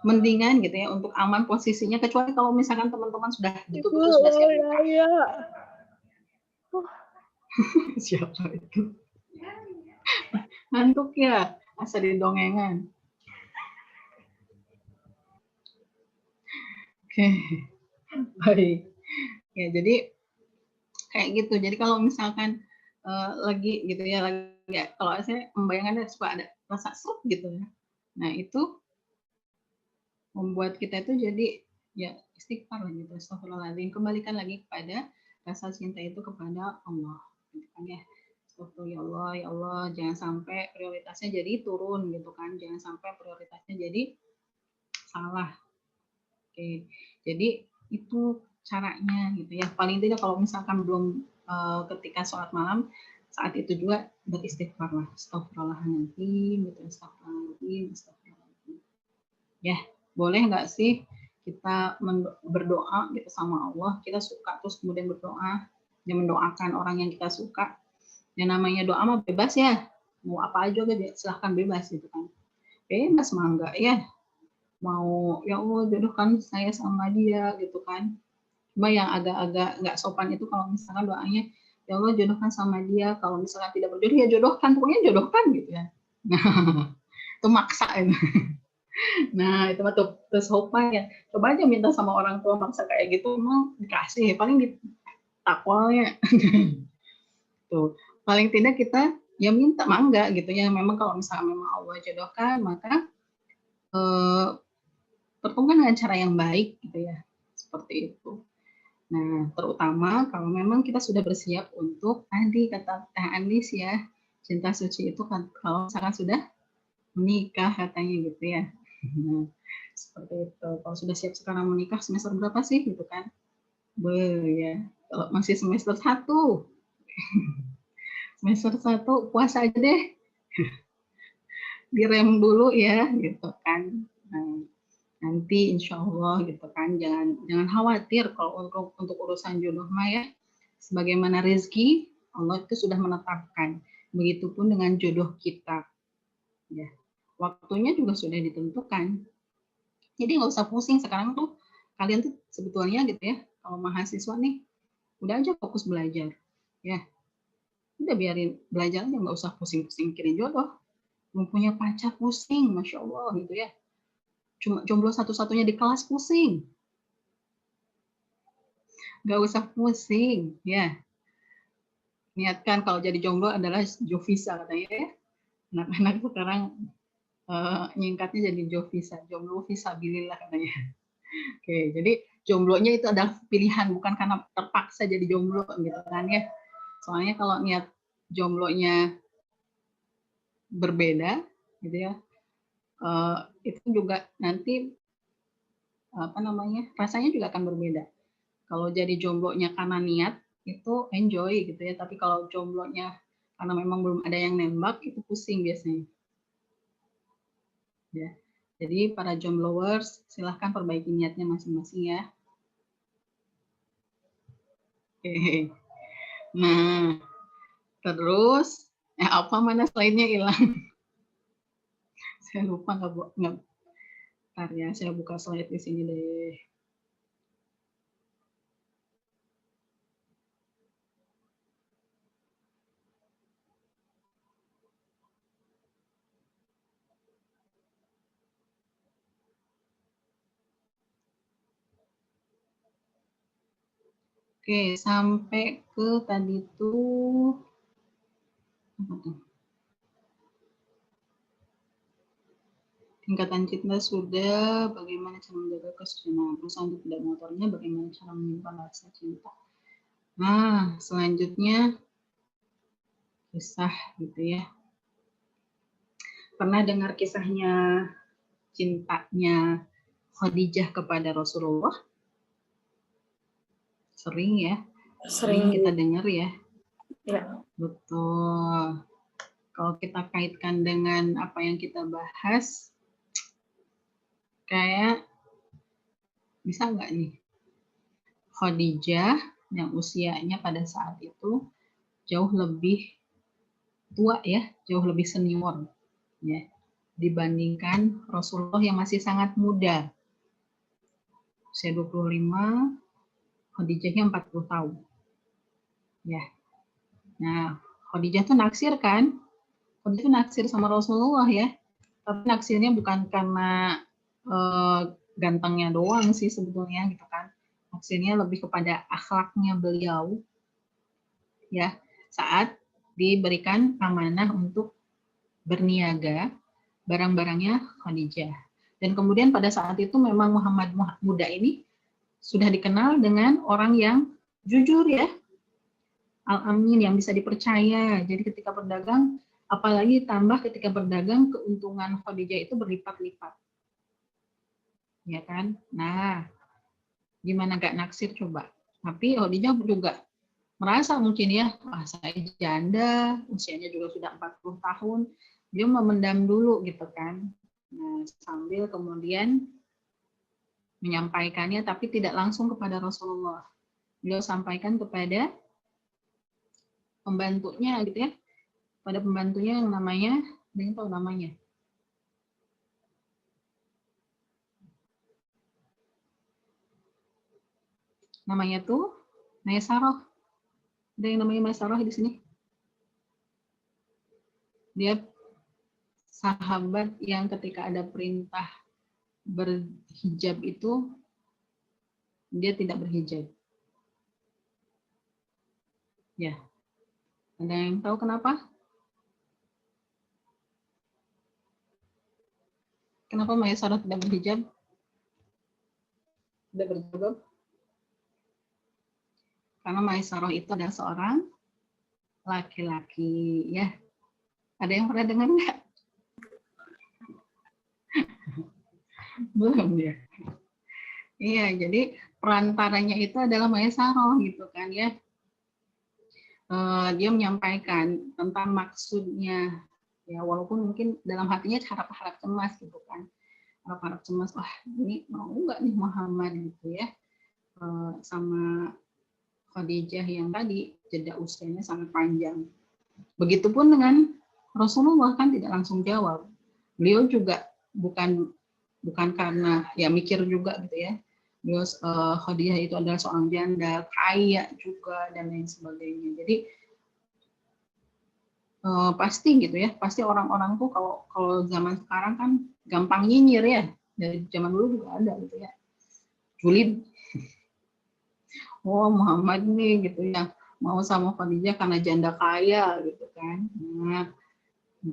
[SPEAKER 1] mendingan gitu ya untuk aman posisinya, kecuali kalau misalkan teman-teman sudah betul-betul sudah siap nikah. Siapa itu? Ngantuk ya, asa didongengan. Oke, baik. Ya, jadi kayak gitu. Jadi kalau misalkan lagi gitu ya, kalau saya membayangkan suka ada rasa seret gitu ya. Nah, itu membuat kita itu jadi ya istighfar lah gitu, astagfirullahaladzim, kembalikan lagi kepada rasa cinta itu kepada Allah. Gitu kan ya. Astagfirullah, ya Allah, jangan sampai prioritasnya jadi turun gitu kan, jangan sampai prioritasnya jadi salah. Oke, jadi itu caranya gitu ya. Paling tidak kalau misalkan belum ketika sholat malam, saat itu juga beristighfar lah. Astagfirullahaladzim, gitu, astagfirullahaladzim, astagfirullahaladzim. Ya, boleh nggak sih kita berdoa gitu sama Allah, kita suka terus kemudian berdoa, ya mendoakan orang yang kita suka. Yang namanya doa mah bebas ya, mau apa aja silahkan bebas gitu kan. Bebas mah enggak ya, mau ya Allah jodohkan saya sama dia gitu kan. Cuma yang agak-agak nggak sopan itu kalau misalkan doanya ya Allah jodohkan sama dia, kalau misalkan tidak berjodoh ya jodohkan, pokoknya jodohkan gitu ya. Nah, itu maksa itu. Nah, itu mah tuh sopan ya. Coba aja minta sama orang tua maksa kayak gitu, mau dikasih paling gitu takwalnya. Tuh, paling tidak kita ya minta mangga gitu ya. Memang kalau misalnya memang Allah jodohkan, maka pertemukan dengan cara yang baik gitu ya. Seperti itu. Nah, terutama kalau memang kita sudah bersiap untuk tadi kata Teh Andis ya, cinta suci itu kan kalau misalkan sudah menikah katanya gitu ya. Nah, seperti itu. Kalau sudah siap sekarang menikah semester berapa sih gitu kan? Ya. Kalau masih semester 1, semester 1 puasa aja deh. Direm dulu ya gitu kan. Nah, nanti insya Allah gitu kan, jangan khawatir kalau untuk urusan jodoh mah ya, sebagaimana rezeki Allah itu sudah menetapkan, begitupun dengan jodoh kita ya, waktunya juga sudah ditentukan, jadi nggak usah pusing sekarang tuh. Kalian tuh sebetulnya gitu ya, kalau mahasiswa nih udah aja fokus belajar ya, udah biarin belajar aja, nggak usah pusing-pusing mikirin jodoh. Mau punya pacar pusing, masya Allah gitu ya, cuma jomblo satu-satunya di kelas pusing. Gak usah pusing, ya. Niatkan kalau jadi jomblo adalah Jovisa katanya ya. Anak-anak sekarang nyingkatnya jadi Jovisa, jomblo visabilillah katanya. Oke, jadi jomblonya itu adalah pilihan, bukan karena terpaksa jadi jomblo gitu kan ya. Soalnya kalau niat jomblonya berbeda gitu ya, itu juga nanti apa namanya, rasanya juga akan berbeda. Kalau jadi jomblonya karena niat itu enjoy gitu ya, tapi kalau jomblonya karena memang belum ada yang nembak itu pusing biasanya. Ya. Jadi para jombloers silahkan perbaiki niatnya masing-masing ya. Oke. Nah, terus apa mana slide-nya hilang? Saya lupa nggak. Bentar ya, saya buka slide di sini deh. Oke, sampai ke tadi tuh apa tuh? Tingkatan cinta sudah, bagaimana cara menjaga kesucian berusaha untuk tidak motornya, bagaimana cara menyimpan rasa cinta. Nah, selanjutnya kisah gitu ya. Pernah dengar kisahnya cintanya Khadijah kepada Rasulullah? Sering ya. Sering kita dengar ya.
[SPEAKER 2] Ya.
[SPEAKER 1] Betul. Kalau kita kaitkan dengan apa yang kita bahas, kayak bisa nggak nih Khadijah yang usianya pada saat itu jauh lebih tua ya, jauh lebih senior ya. dibandingkan Rasulullah yang masih sangat muda. Usia 25, Khadijahnya 40 tahun. Ya. Nah, Khadijah tuh naksir kan? Khadijah tuh naksir sama Rasulullah ya. Tapi naksirnya bukan karena gantengnya doang sih sebetulnya gitu kan. Naksirnya lebih kepada akhlaknya beliau ya, saat diberikan amanah untuk berniaga barang-barangnya Khadijah. Dan kemudian pada saat itu memang Muhammad muda ini sudah dikenal dengan orang yang jujur ya, al-amin, yang bisa dipercaya. Jadi ketika berdagang, apalagi tambah ketika berdagang, keuntungan Khadijah itu berlipat-lipat. Ya kan? Nah, gimana gak naksir coba? Tapi Khadijah juga merasa mungkin ya, saya janda, usianya juga sudah 40 tahun, dia memendam dulu gitu kan. Nah, sambil kemudian menyampaikannya tapi tidak langsung kepada Rasulullah. Beliau sampaikan kepada pembantunya gitu ya. Pada pembantunya yang namanya, ada yang tahu namanya? Namanya tuh Maisarah. Ada yang namanya Maisarah di sini? Dia sahabat yang ketika ada perintah berhijab itu dia tidak berhijab. Ya. Ada yang tahu kenapa? Kenapa Maisarah tidak berhijab? Tidak berjilbab? Karena Maisarah itu adalah seorang laki-laki, ya. Ada yang pernah dengar nggak? Belum ya. Iya, jadi perantaranya itu adalah Maisarah gitu kan ya. Dia menyampaikan tentang maksudnya, ya walaupun mungkin dalam hatinya harap-harap cemas gitu kan. Harap-harap cemas, wah ini mau nggak nih Muhammad gitu ya. Sama Khadijah yang tadi jeda usianya sangat panjang. Begitupun dengan Rasulullah kan tidak langsung jawab. Beliau juga bukan karena ya mikir juga gitu ya. Beliau Khadijah itu adalah seorang janda, kaya juga dan lain sebagainya. Jadi pasti gitu ya, pasti orang-orang tuh kalau zaman sekarang kan gampang nyinyir ya. Dari zaman dulu juga ada gitu ya. Julid. Oh Muhammad nih gitu ya, mau sama Khadijah karena janda kaya gitu kan. Nah,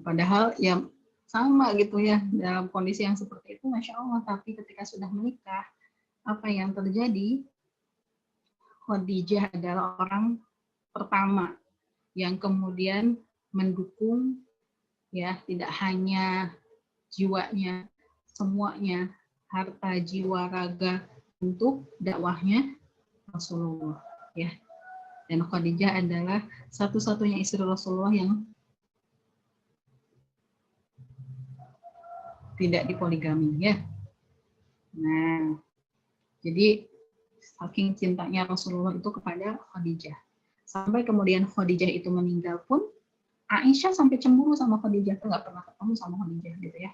[SPEAKER 1] padahal ya sama gitu ya, dalam kondisi yang seperti itu Masya Allah, tapi ketika sudah menikah, apa yang terjadi? Khadijah adalah orang pertama yang kemudian mendukung ya, tidak hanya jiwanya, semuanya, harta, jiwa, raga untuk dakwahnya Rasulullah ya. Dan Khadijah adalah satu-satunya istri Rasulullah yang tidak dipoligami ya. Nah, jadi saking cintanya Rasulullah itu kepada Khadijah. Sampai kemudian Khadijah itu meninggal pun Aisyah sampai cemburu sama Khadijah, tuh nggak pernah ketemu sama Khadijah gitu ya.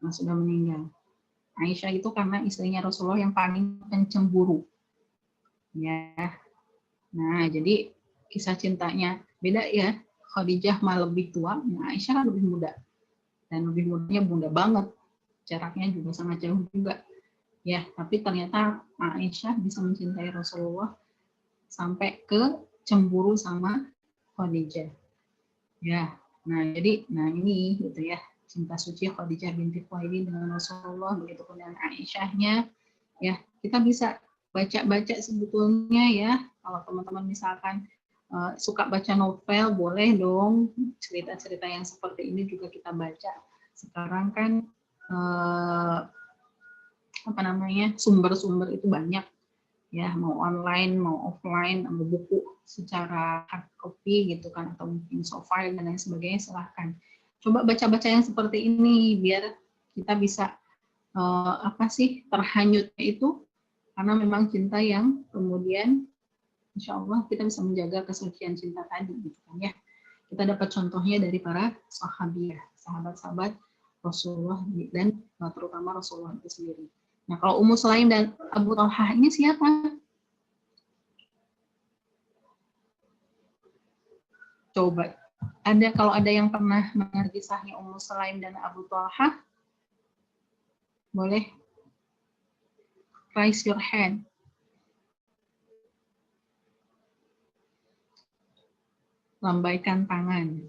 [SPEAKER 1] Nah, sudah meninggal. Aisyah itu karena istrinya Rasulullah yang paling pencemburu. Ya. Nah, jadi kisah cintanya beda ya. Khadijah malah lebih tua, nah Aisyah kan lebih muda. Dan lebih mudanya muda banget. Jaraknya juga sangat jauh juga. Ya, tapi ternyata Aisyah bisa mencintai Rasulullah sampai ke cemburu sama Khadijah. Ya, nah jadi, ini gitu ya, cinta suci Khadijah binti Khuwailid dengan Rasulullah, begitu pun dengan Aisyahnya. Ya, kita bisa baca-baca sebetulnya ya. Kalau teman-teman misalkan suka baca novel, boleh dong cerita-cerita yang seperti ini juga kita baca. Sekarang kan sumber-sumber itu banyak ya, mau online mau offline, mau buku secara hard copy gitu kan, atau mungkin soft file dan lain sebagainya, silahkan coba baca-baca yang seperti ini biar kita bisa terhanyutnya itu karena memang cinta yang kemudian insya Allah kita bisa menjaga kesucian cinta tadi gitu kan ya. Kita dapat contohnya dari para sahabiah, sahabat-sahabat Rasulullah dan terutama Rasulullah itu sendiri. Nah, kalau Ummu Sulaim dan Abu Talhah ini siapa? Coba, kalau ada yang pernah mendengar kisahnya Ummu Sulaim dan Abu Talhah, boleh raise your hand. Lambaikan tangan.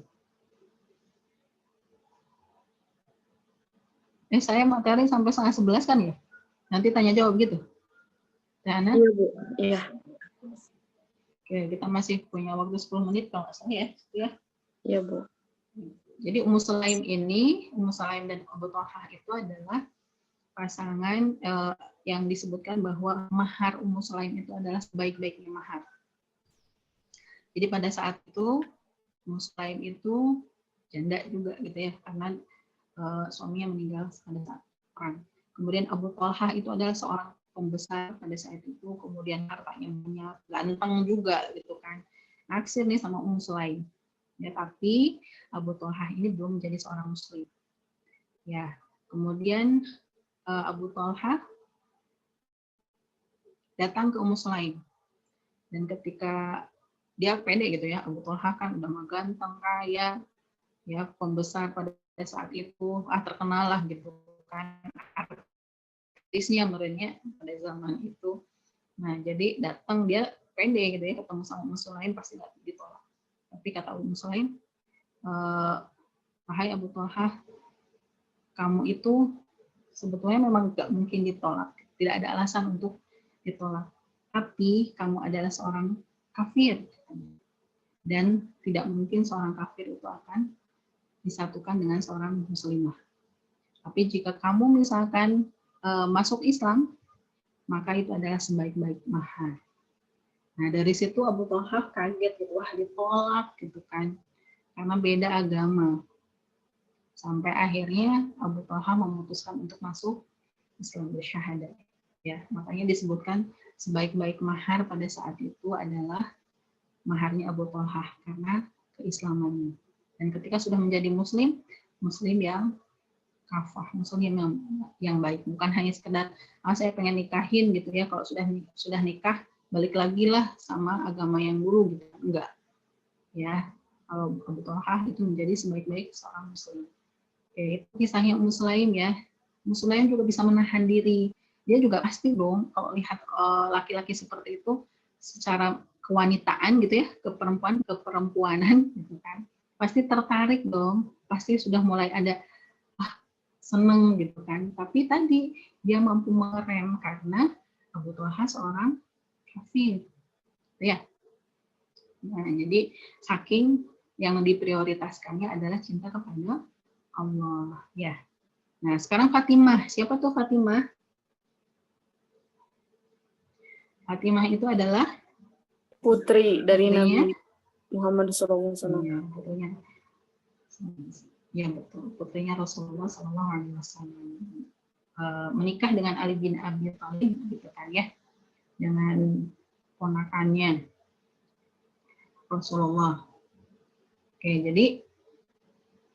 [SPEAKER 1] Saya materi sampai 10:30 kan ya? Nanti tanya jawab gitu. Dana?
[SPEAKER 2] Iya, Bu. Iya.
[SPEAKER 1] Oke, kita masih punya waktu 10 menit kalau nggak salah ya.
[SPEAKER 2] Iya, Bu.
[SPEAKER 1] Jadi Ummu Sulaim dan Abu Talhah itu adalah pasangan yang disebutkan bahwa mahar Ummu Sulaim itu adalah sebaik-baiknya mahar. Jadi pada saat itu Ummu Sulaim itu janda juga gitu ya, karena suaminya meninggal pada saat perang. Kemudian Abu Talhah itu adalah seorang pembesar pada saat itu, kemudian hartanya banyak, ganteng juga gitu kan. Naksir nih sama Ummu Sulaim. Ya, tapi Abu Talhah ini belum menjadi seorang muslim. Ya, kemudian Abu Talhah datang ke Ummu Sulaim. Dan ketika dia pede gitu ya, Abu Talhah kan udah ganteng, kaya, ya pembesar pada saat itu, terkenal lah gitu kan, artisnya merenya pada zaman itu. Nah, jadi datang dia pede gitu ya, ketemu sama Ummu Sulaim pasti nggak ditolak. Tapi kata Ummu Sulaim, wahai Abu Talhah, kamu itu sebetulnya memang nggak mungkin ditolak, tidak ada alasan untuk ditolak. Tapi kamu adalah seorang kafir, dan tidak mungkin seorang kafir itu akan disatukan dengan seorang muslimah. Tapi jika kamu misalkan masuk Islam, maka itu adalah sebaik-baik mahar. Nah, dari situ Abu Talhah kaget gitu, wah ditolak gitu kan, karena beda agama. Sampai akhirnya Abu Talhah memutuskan untuk masuk Islam bersyahadat. Ya, makanya disebutkan sebaik-baik mahar pada saat itu adalah maharnya Abu Talhah karena keislamannya. Dan ketika sudah menjadi muslim yang kafah, muslim yang baik, bukan hanya sekedar saya pengen nikahin gitu ya, kalau sudah nikah balik lagi lah sama agama yang dulu gitu, enggak. Ya, kalau Abu Talhah itu menjadi sebaik-baik seorang muslim. Oke, itu kisahnya Ummu Sulaim ya. Ummu Sulaim juga bisa menahan diri. Dia juga pasti dong kalau lihat laki-laki seperti itu secara kewanitaan gitu ya, keperempuanan gitu kan. Pasti tertarik dong, pasti sudah mulai ada seneng gitu kan. Tapi tadi dia mampu mengerem karena Abu Talhah seorang kafir. Ya. Nah, jadi saking yang diprioritaskannya adalah cinta kepada Allah. Ya. Nah, sekarang Fatimah. Siapa tuh Fatimah? Fatimah itu adalah
[SPEAKER 2] Putri dari
[SPEAKER 1] putrinya
[SPEAKER 2] Nabi Muhammad SAW.
[SPEAKER 1] Ya, putrinya. Ya, betul. Putrinya Rasulullah SAW. Menikah dengan Ali bin Abi Thalib gitu kan ya. Dengan ponakannya Rasulullah. Oke, jadi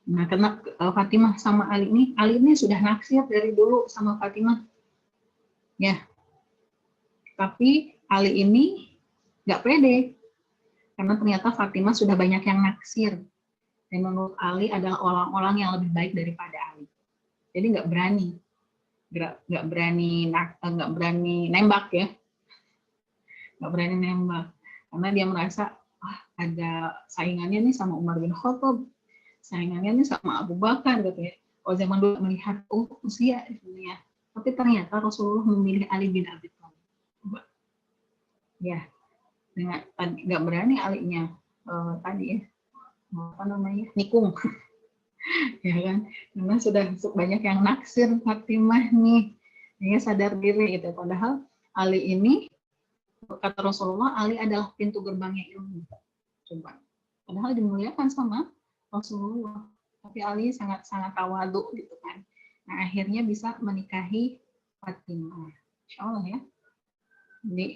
[SPEAKER 1] nah karena Fatimah sama Ali ini sudah naksir dari dulu sama Fatimah. Ya. Tapi Ali ini nggak pede. Karena ternyata Fatimah sudah banyak yang naksir. Dan menurut Ali adalah orang-orang yang lebih baik daripada Ali. Jadi nggak berani nembak ya. Nggak berani nembak. Karena dia merasa, ada saingannya nih sama Umar bin Khattab. Saingannya nih sama Abu Bakar gitu ya. Kalau zaman dulu melihat, usia ya. Tapi ternyata Rasulullah memilih Ali bin Abi Thalib. Ya, nggak berani alinya tadi ya, apa namanya, nikung. Ya kan, karena sudah banyak yang naksir Fatimah nih, dia sadar diri gitu. Padahal Ali ini, kata Rasulullah, Ali adalah pintu gerbangnya ilmu. Coba, padahal dimuliakan sama Rasulullah, tapi Ali sangat tawadu gitu kan. Nah, akhirnya bisa menikahi Fatimah. Insya Allah ya. Jadi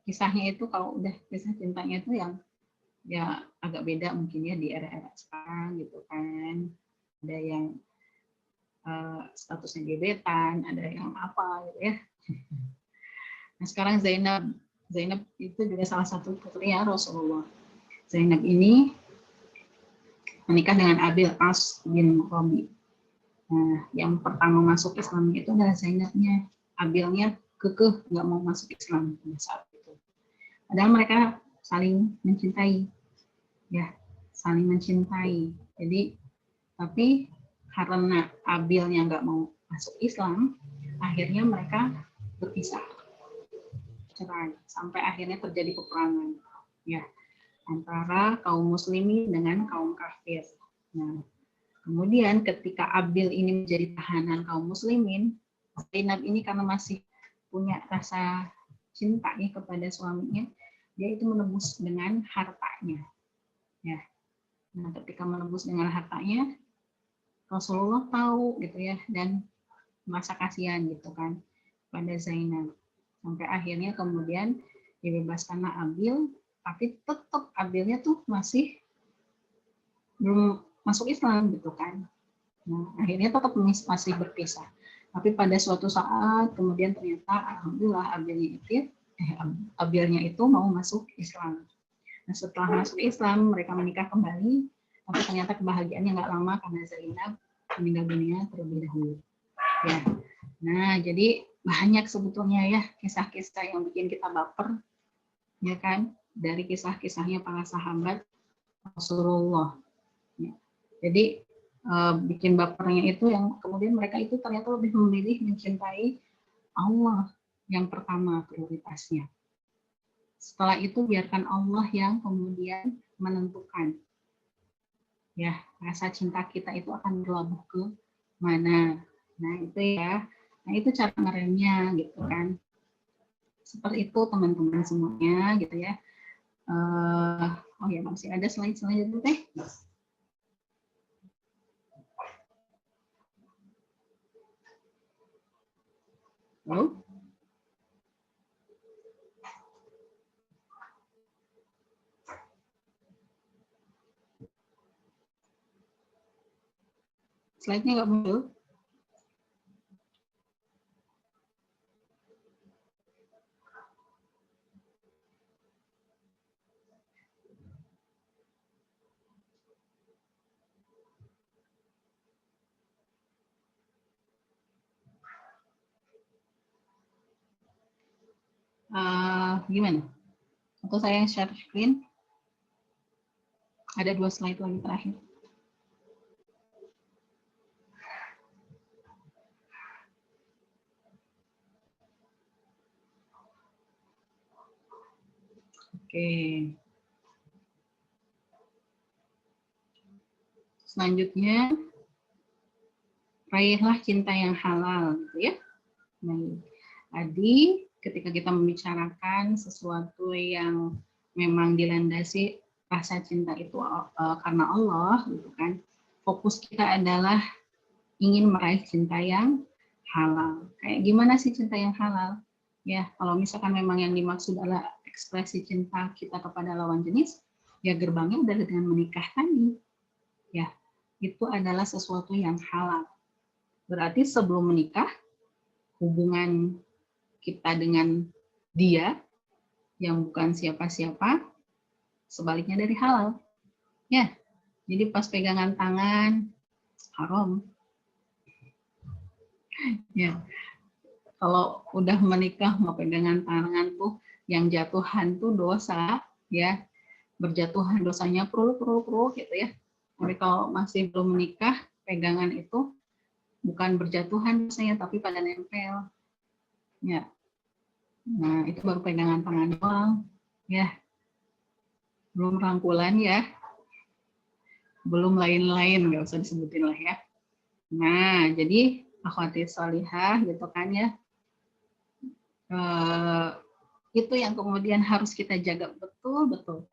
[SPEAKER 1] kisahnya itu, kalau udah kisah cintanya itu yang ya agak beda mungkin ya di era-era sekarang gitu kan. ada yang statusnya gebetan, ada yang apa gitu ya. Nah sekarang Zainab itu juga salah satu putrinya Rasulullah. Zainab ini menikah dengan Abil As bin Rabi. Nah, yang pertama masuk Islam itu adalah Zainabnya. Abilnya kekeh nggak mau masuk Islam pada saat itu. Padahal mereka saling mencintai, ya, saling mencintai. Jadi, tapi karena Abilnya nggak mau masuk Islam, akhirnya mereka berpisah, cerai, sampai akhirnya terjadi peperangan, ya, antara kaum muslimin dengan kaum kafir. Nah, kemudian ketika Abil ini menjadi tahanan kaum muslimin, Zainab ini karena masih punya rasa cinta ya kepada suaminya, dia itu menebus dengan hartanya. Ya. Nah, ketika menebus dengan hartanya, Rasulullah tahu gitu ya, dan merasa kasihan gitu kan pada Zainab. Sampai akhirnya kemudian dibebaskanlah Abil, tapi tetap Abilnya tuh masih belum masuk Islam gitu kan. Nah, akhirnya tetap masih berpisah. Tapi pada suatu saat kemudian ternyata alhamdulillah Abilnya itu mau masuk Islam. Nah, setelah masuk Islam mereka menikah kembali, tapi ternyata kebahagiaannya nggak lama karena Zainab meninggal dunia terlebih dahulu. Ya. Nah, jadi banyak sebetulnya ya kisah-kisah yang bikin kita baper, ya kan, dari kisah-kisahnya para sahabat Rasulullah. Ya. Jadi bikin bapernya itu yang kemudian mereka itu ternyata lebih memilih mencintai Allah yang pertama prioritasnya. Setelah itu biarkan Allah yang kemudian menentukan. Ya, rasa cinta kita itu akan berlabuh ke mana. Nah, itu ya. Nah, itu cara ngeremnya gitu kan. Seperti itu teman-teman semuanya gitu ya. Oh ya, masih ada slide selanjutnya teh. Halo? Slide-nya nggak muncul. Gimana? Atau saya share screen? Ada 2 slide lagi terakhir. Oke. Selanjutnya, raihlah cinta yang halal, gitu ya. Nah, tadi ketika kita membicarakan sesuatu yang memang dilandasi rasa cinta itu karena Allah, gitu kan. Fokus kita adalah ingin meraih cinta yang halal. Kayak gimana sih cinta yang halal? Ya, kalau misalkan memang yang dimaksud adalah ekspresi cinta kita kepada lawan jenis, ya gerbangnya adalah dengan menikah tadi. Ya, itu adalah sesuatu yang halal. Berarti sebelum menikah, hubungan kita dengan dia yang bukan siapa-siapa, sebaliknya dari halal. Ya, jadi pas pegangan tangan, haram. Ya, kalau udah menikah mau pegangan tangan tuh yang jatuhan tuh dosa, ya, berjatuhan dosanya pro gitu ya. Tapi kalau masih belum menikah, pegangan itu bukan berjatuhan dosanya tapi pada nempel, ya. Nah itu baru pegangan tangan doang, ya. Belum rangkulan ya, belum lain-lain, nggak usah disebutin lah ya. Nah jadi akhwati sholihah gitu kan ya. Itu yang kemudian harus kita jaga betul-betul.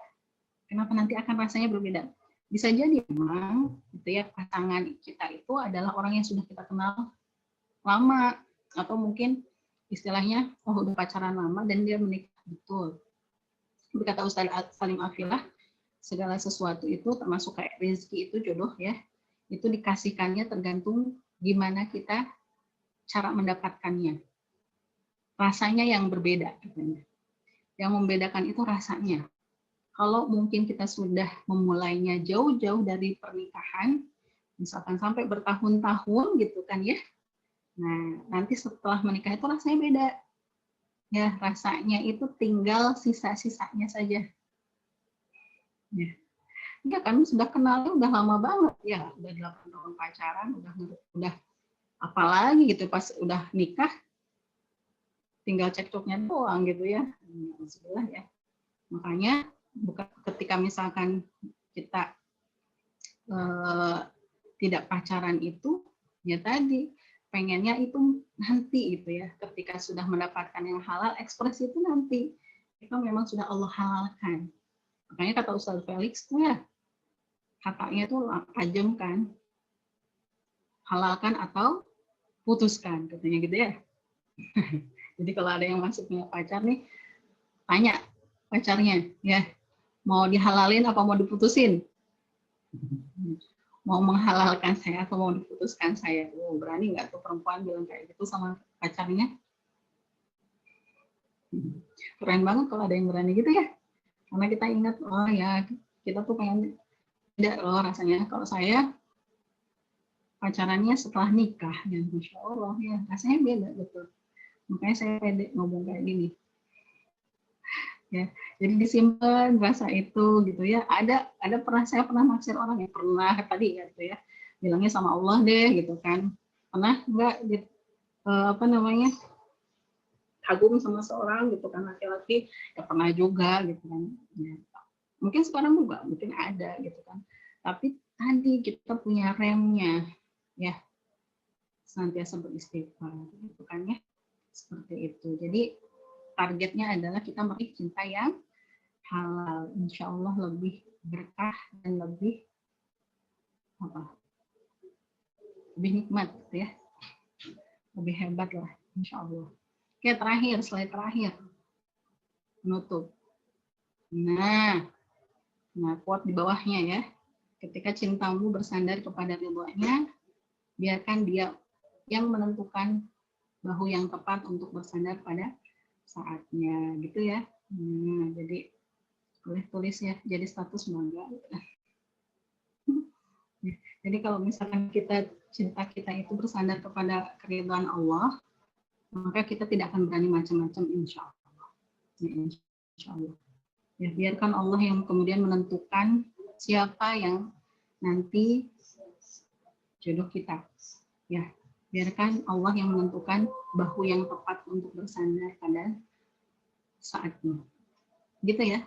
[SPEAKER 1] Kenapa nanti akan rasanya berbeda? Bisa jadi memang gitu ya, pasangan kita itu adalah orang yang sudah kita kenal lama, atau mungkin istilahnya udah pacaran lama dan dia menikah betul. Berkata Ustaz Salim Afilah, segala sesuatu itu termasuk kayak rezeki itu jodoh ya, Itu dikasihkannya tergantung gimana kita cara mendapatkannya. Rasanya yang berbeda katanya. Yang membedakan itu rasanya. Kalau mungkin kita sudah memulainya jauh-jauh dari pernikahan, misalkan sampai bertahun-tahun gitu kan ya. Nah, nanti setelah menikah itu rasanya beda. Ya, rasanya itu tinggal sisa-sisanya saja. Ya. Ya kan sudah kenalnya udah lama banget ya, udah 8 tahun pacaran, udah apalagi gitu pas udah nikah tinggal cekcoknya doang gitu ya. Alhamdulillah ya. Makanya bukan ketika misalkan kita tidak pacaran itu ya tadi pengennya itu nanti gitu ya, ketika sudah mendapatkan yang halal, ekspresi itu nanti itu memang sudah Allah halalkan. Makanya kata Ustaz Felix tuh ya, katanya itu tajam kan, halalkan atau putuskan katanya gitu ya. Jadi kalau ada yang masuk punya pacar nih, tanya pacarnya ya, mau dihalalin apa mau diputusin, mau menghalalkan saya atau mau diputuskan saya. Berani nggak tuh perempuan bilang kayak gitu sama pacarnya? Keren banget kalau ada yang berani gitu ya, karena kita ingat, oh ya kita tuh pengen tidak loh rasanya kalau saya pacarannya setelah nikah ya, Masya Allah ya rasanya beda betul. Makanya saya pede ngomong kayak gini ya, jadi disimpan rasa itu gitu ya. Saya pernah naksir orang yang pernah tadi ya gitu ya, bilangnya sama Allah deh gitu kan, pernah enggak kagum sama seorang gitu kan laki-laki, ya pernah juga gitu kan ya. Mungkin sekarang juga mungkin ada gitu kan, tapi tadi kita punya remnya ya, senantiasa beristighfar gitu kan ya, seperti itu. Jadi targetnya adalah kita meraih cinta yang halal, insya Allah lebih berkah dan lebih nikmat gitu ya, lebih hebat lah insya Allah. Oke, slide terakhir menutup. Nah quote di bawahnya ya, ketika cintamu bersandar kepada ridhonya, biarkan dia yang menentukan bahu yang tepat untuk bersandar pada saatnya gitu ya. Jadi boleh tulis ya, jadi status bangga. Jadi kalau misalkan cinta kita itu bersandar kepada keridhaan Allah, maka kita tidak akan berani macam-macam insya Allah. Ya, insya Allah. Ya, biarkan Allah yang kemudian menentukan siapa yang nanti jodoh kita. Ya, biarkan Allah yang menentukan bahu yang tepat untuk bersandar pada saatnya. Gitu ya.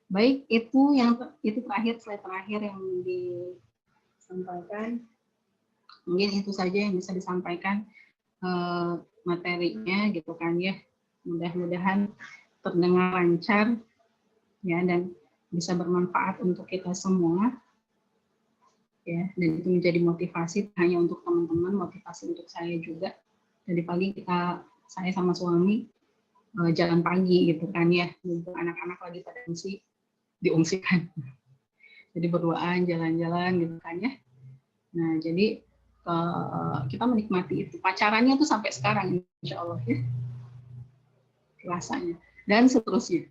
[SPEAKER 1] Baik, itu terakhir, slide terakhir yang disampaikan. Mungkin itu saja yang bisa disampaikan materinya gitu kan ya. Mudah-mudahan terdengar lancar ya dan bisa bermanfaat untuk kita semua. Ya, dan itu menjadi motivasi hanya untuk teman-teman, motivasi untuk saya juga. Tadi pagi saya sama suami jalan pagi gitu kan ya, anak-anak lagi pada diungsikan. Jadi berduaan, jalan-jalan gitu kan ya. Nah, jadi kita menikmati itu. Pacarannya tuh sampai sekarang insya Allah ya. Rasanya. Dan seterusnya.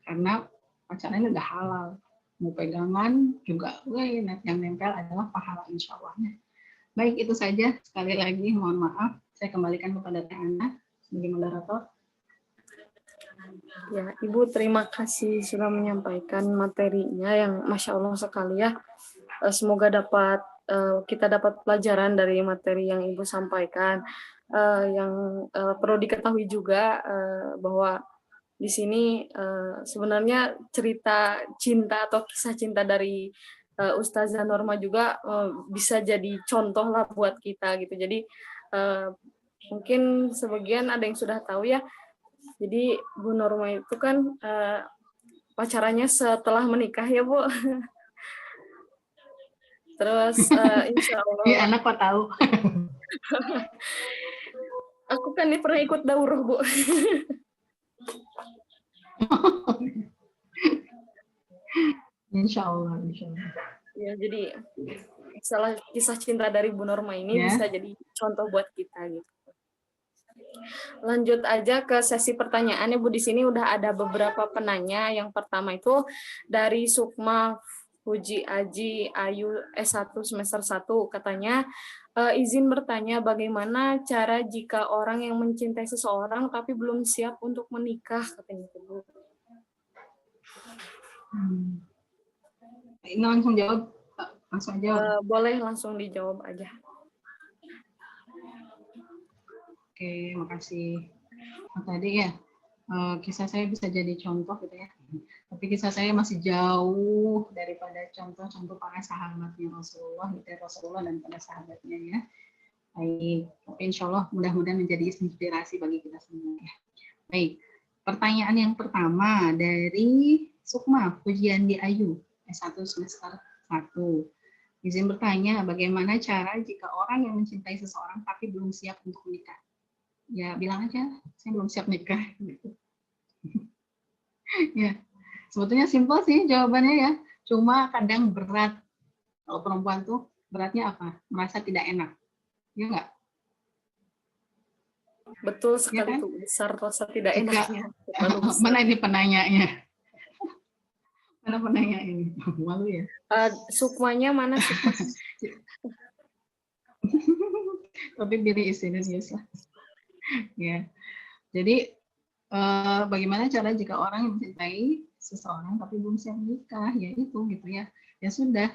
[SPEAKER 1] Karena pacarannya udah halal. Mau pegangan juga, yang nempel adalah pahala insya Allahnya. Baik, itu saja. Sekali lagi mohon maaf. Saya kembalikan kepada Teh Ana sebagai moderator.
[SPEAKER 2] Ya, Ibu terima kasih sudah menyampaikan materinya yang Masya Allah sekali ya. Semoga kita dapat pelajaran dari materi yang Ibu sampaikan. Yang perlu diketahui juga bahwa di sini sebenarnya cerita cinta atau kisah cinta dari Ustazah Norma juga bisa jadi contoh lah buat kita gitu. Jadi mungkin sebagian ada yang sudah tahu ya. Jadi Bu Norma itu kan pacarannya setelah menikah ya Bu. Terus insya Allah.
[SPEAKER 1] Iya, anak kok tahu.
[SPEAKER 2] Aku kan pernah ikut daurah Bu.
[SPEAKER 1] Insya Allah.
[SPEAKER 2] Ya, jadi kisah cinta dari Bu Norma ini
[SPEAKER 1] Ya.
[SPEAKER 2] bisa jadi contoh buat kita gitu. Lanjut aja ke sesi pertanyaan ya Bu. Di sini udah ada beberapa penanya. Yang pertama itu dari Sukma Fuji Aji Ayu S1 semester 1 katanya izin bertanya bagaimana cara jika orang yang mencintai seseorang tapi belum siap untuk menikah katanya Bu.
[SPEAKER 1] Ini langsung jawab, langsung aja.
[SPEAKER 2] Boleh langsung dijawab aja.
[SPEAKER 1] Oke, makasih. Tadi ya, kisah saya bisa jadi contoh gitu ya. Tapi kisah saya masih jauh daripada contoh-contoh para sahabatnya Rasulullah, gitu ya, Rasulullah dan para sahabatnya ya. Baik, insya Allah mudah-mudahan menjadi inspirasi bagi kita semua ya. Baik, pertanyaan yang pertama dari Sukma Pujiandi Ayu, S1 semester 1. Izin bertanya, bagaimana cara jika orang yang mencintai seseorang tapi belum siap untuk menikah? Ya bilang aja, saya belum siap nikah. Gitu. Ya, sebetulnya simpel sih jawabannya ya. Cuma kadang berat. Kalau perempuan tuh beratnya apa? Merasa tidak enak. Ya enggak?
[SPEAKER 2] Betul sekali
[SPEAKER 1] Ya kan?
[SPEAKER 2] tuh, besar rasa tidak
[SPEAKER 1] Jika,
[SPEAKER 2] enaknya.
[SPEAKER 1] mana ini penanyanya? Mana penanya ini? Malu ya?
[SPEAKER 2] Sukmanya mana Sukma?
[SPEAKER 1] Tapi diri isinya biasa. Ya, jadi bagaimana cara jika orang yang mencintai seseorang tapi belum siap menikah, ya itu gitu ya. Ya sudah,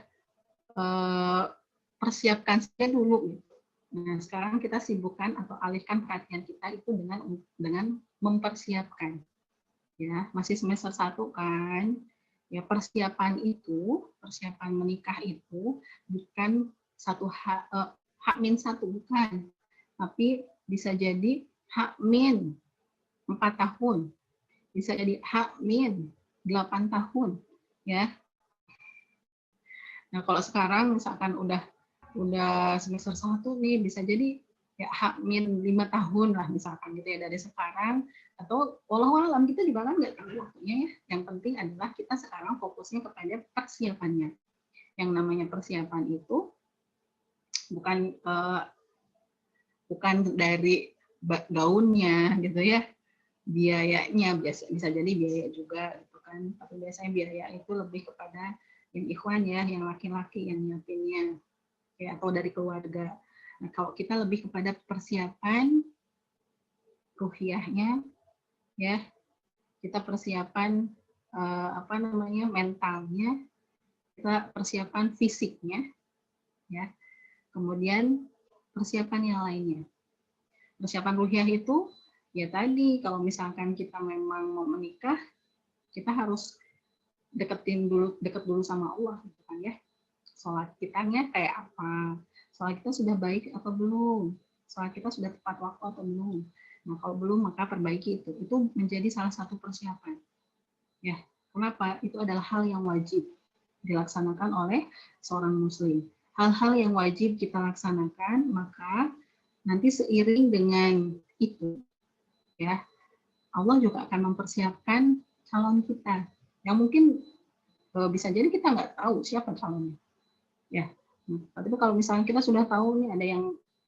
[SPEAKER 1] persiapkan saja dulu. Gitu. Nah, sekarang kita sibukkan atau alihkan perhatian kita itu dengan mempersiapkan. Ya, masih semester 1 kan. Ya, persiapan menikah itu bukan H-1 bukan. Tapi bisa jadi H-4 tahun. Bisa jadi H-8 tahun. Ya. Nah, kalau sekarang misalkan udah semester 1 nih, bisa jadi ya H-5 tahun lah misalkan gitu ya dari sekarang, atau wallahualam kita juga kan nggak tahu waktunya ya. Yang penting adalah kita sekarang fokusnya kepada persiapannya. Yang namanya persiapan itu bukan dari gaunnya gitu ya, biayanya bisa jadi biaya juga gitu kan, tapi biasanya biaya itu lebih kepada yang ikhwan ya, yang laki-laki yang nyiapinnya ya, atau dari keluarga. Nah, kalau kita lebih kepada persiapan ruhiyahnya ya, kita persiapan mentalnya, kita persiapan fisiknya ya, kemudian persiapan yang lainnya. Persiapan ruhiyah itu ya tadi, kalau misalkan kita memang mau menikah, kita harus dekat dulu sama Allah gitu kan ya. Sholat kitanya kayak apa? Sholat kita sudah baik atau belum? Sholat kita sudah tepat waktu atau belum? Nah, kalau belum maka perbaiki itu. Itu menjadi salah satu persiapan. Ya, kenapa? Itu adalah hal yang wajib dilaksanakan oleh seorang muslim. Hal-hal yang wajib kita laksanakan, maka nanti seiring dengan itu ya, Allah juga akan mempersiapkan calon kita yang mungkin bisa jadi kita nggak tahu siapa calonnya ya. Tapi kalau misalnya kita sudah tahu nih,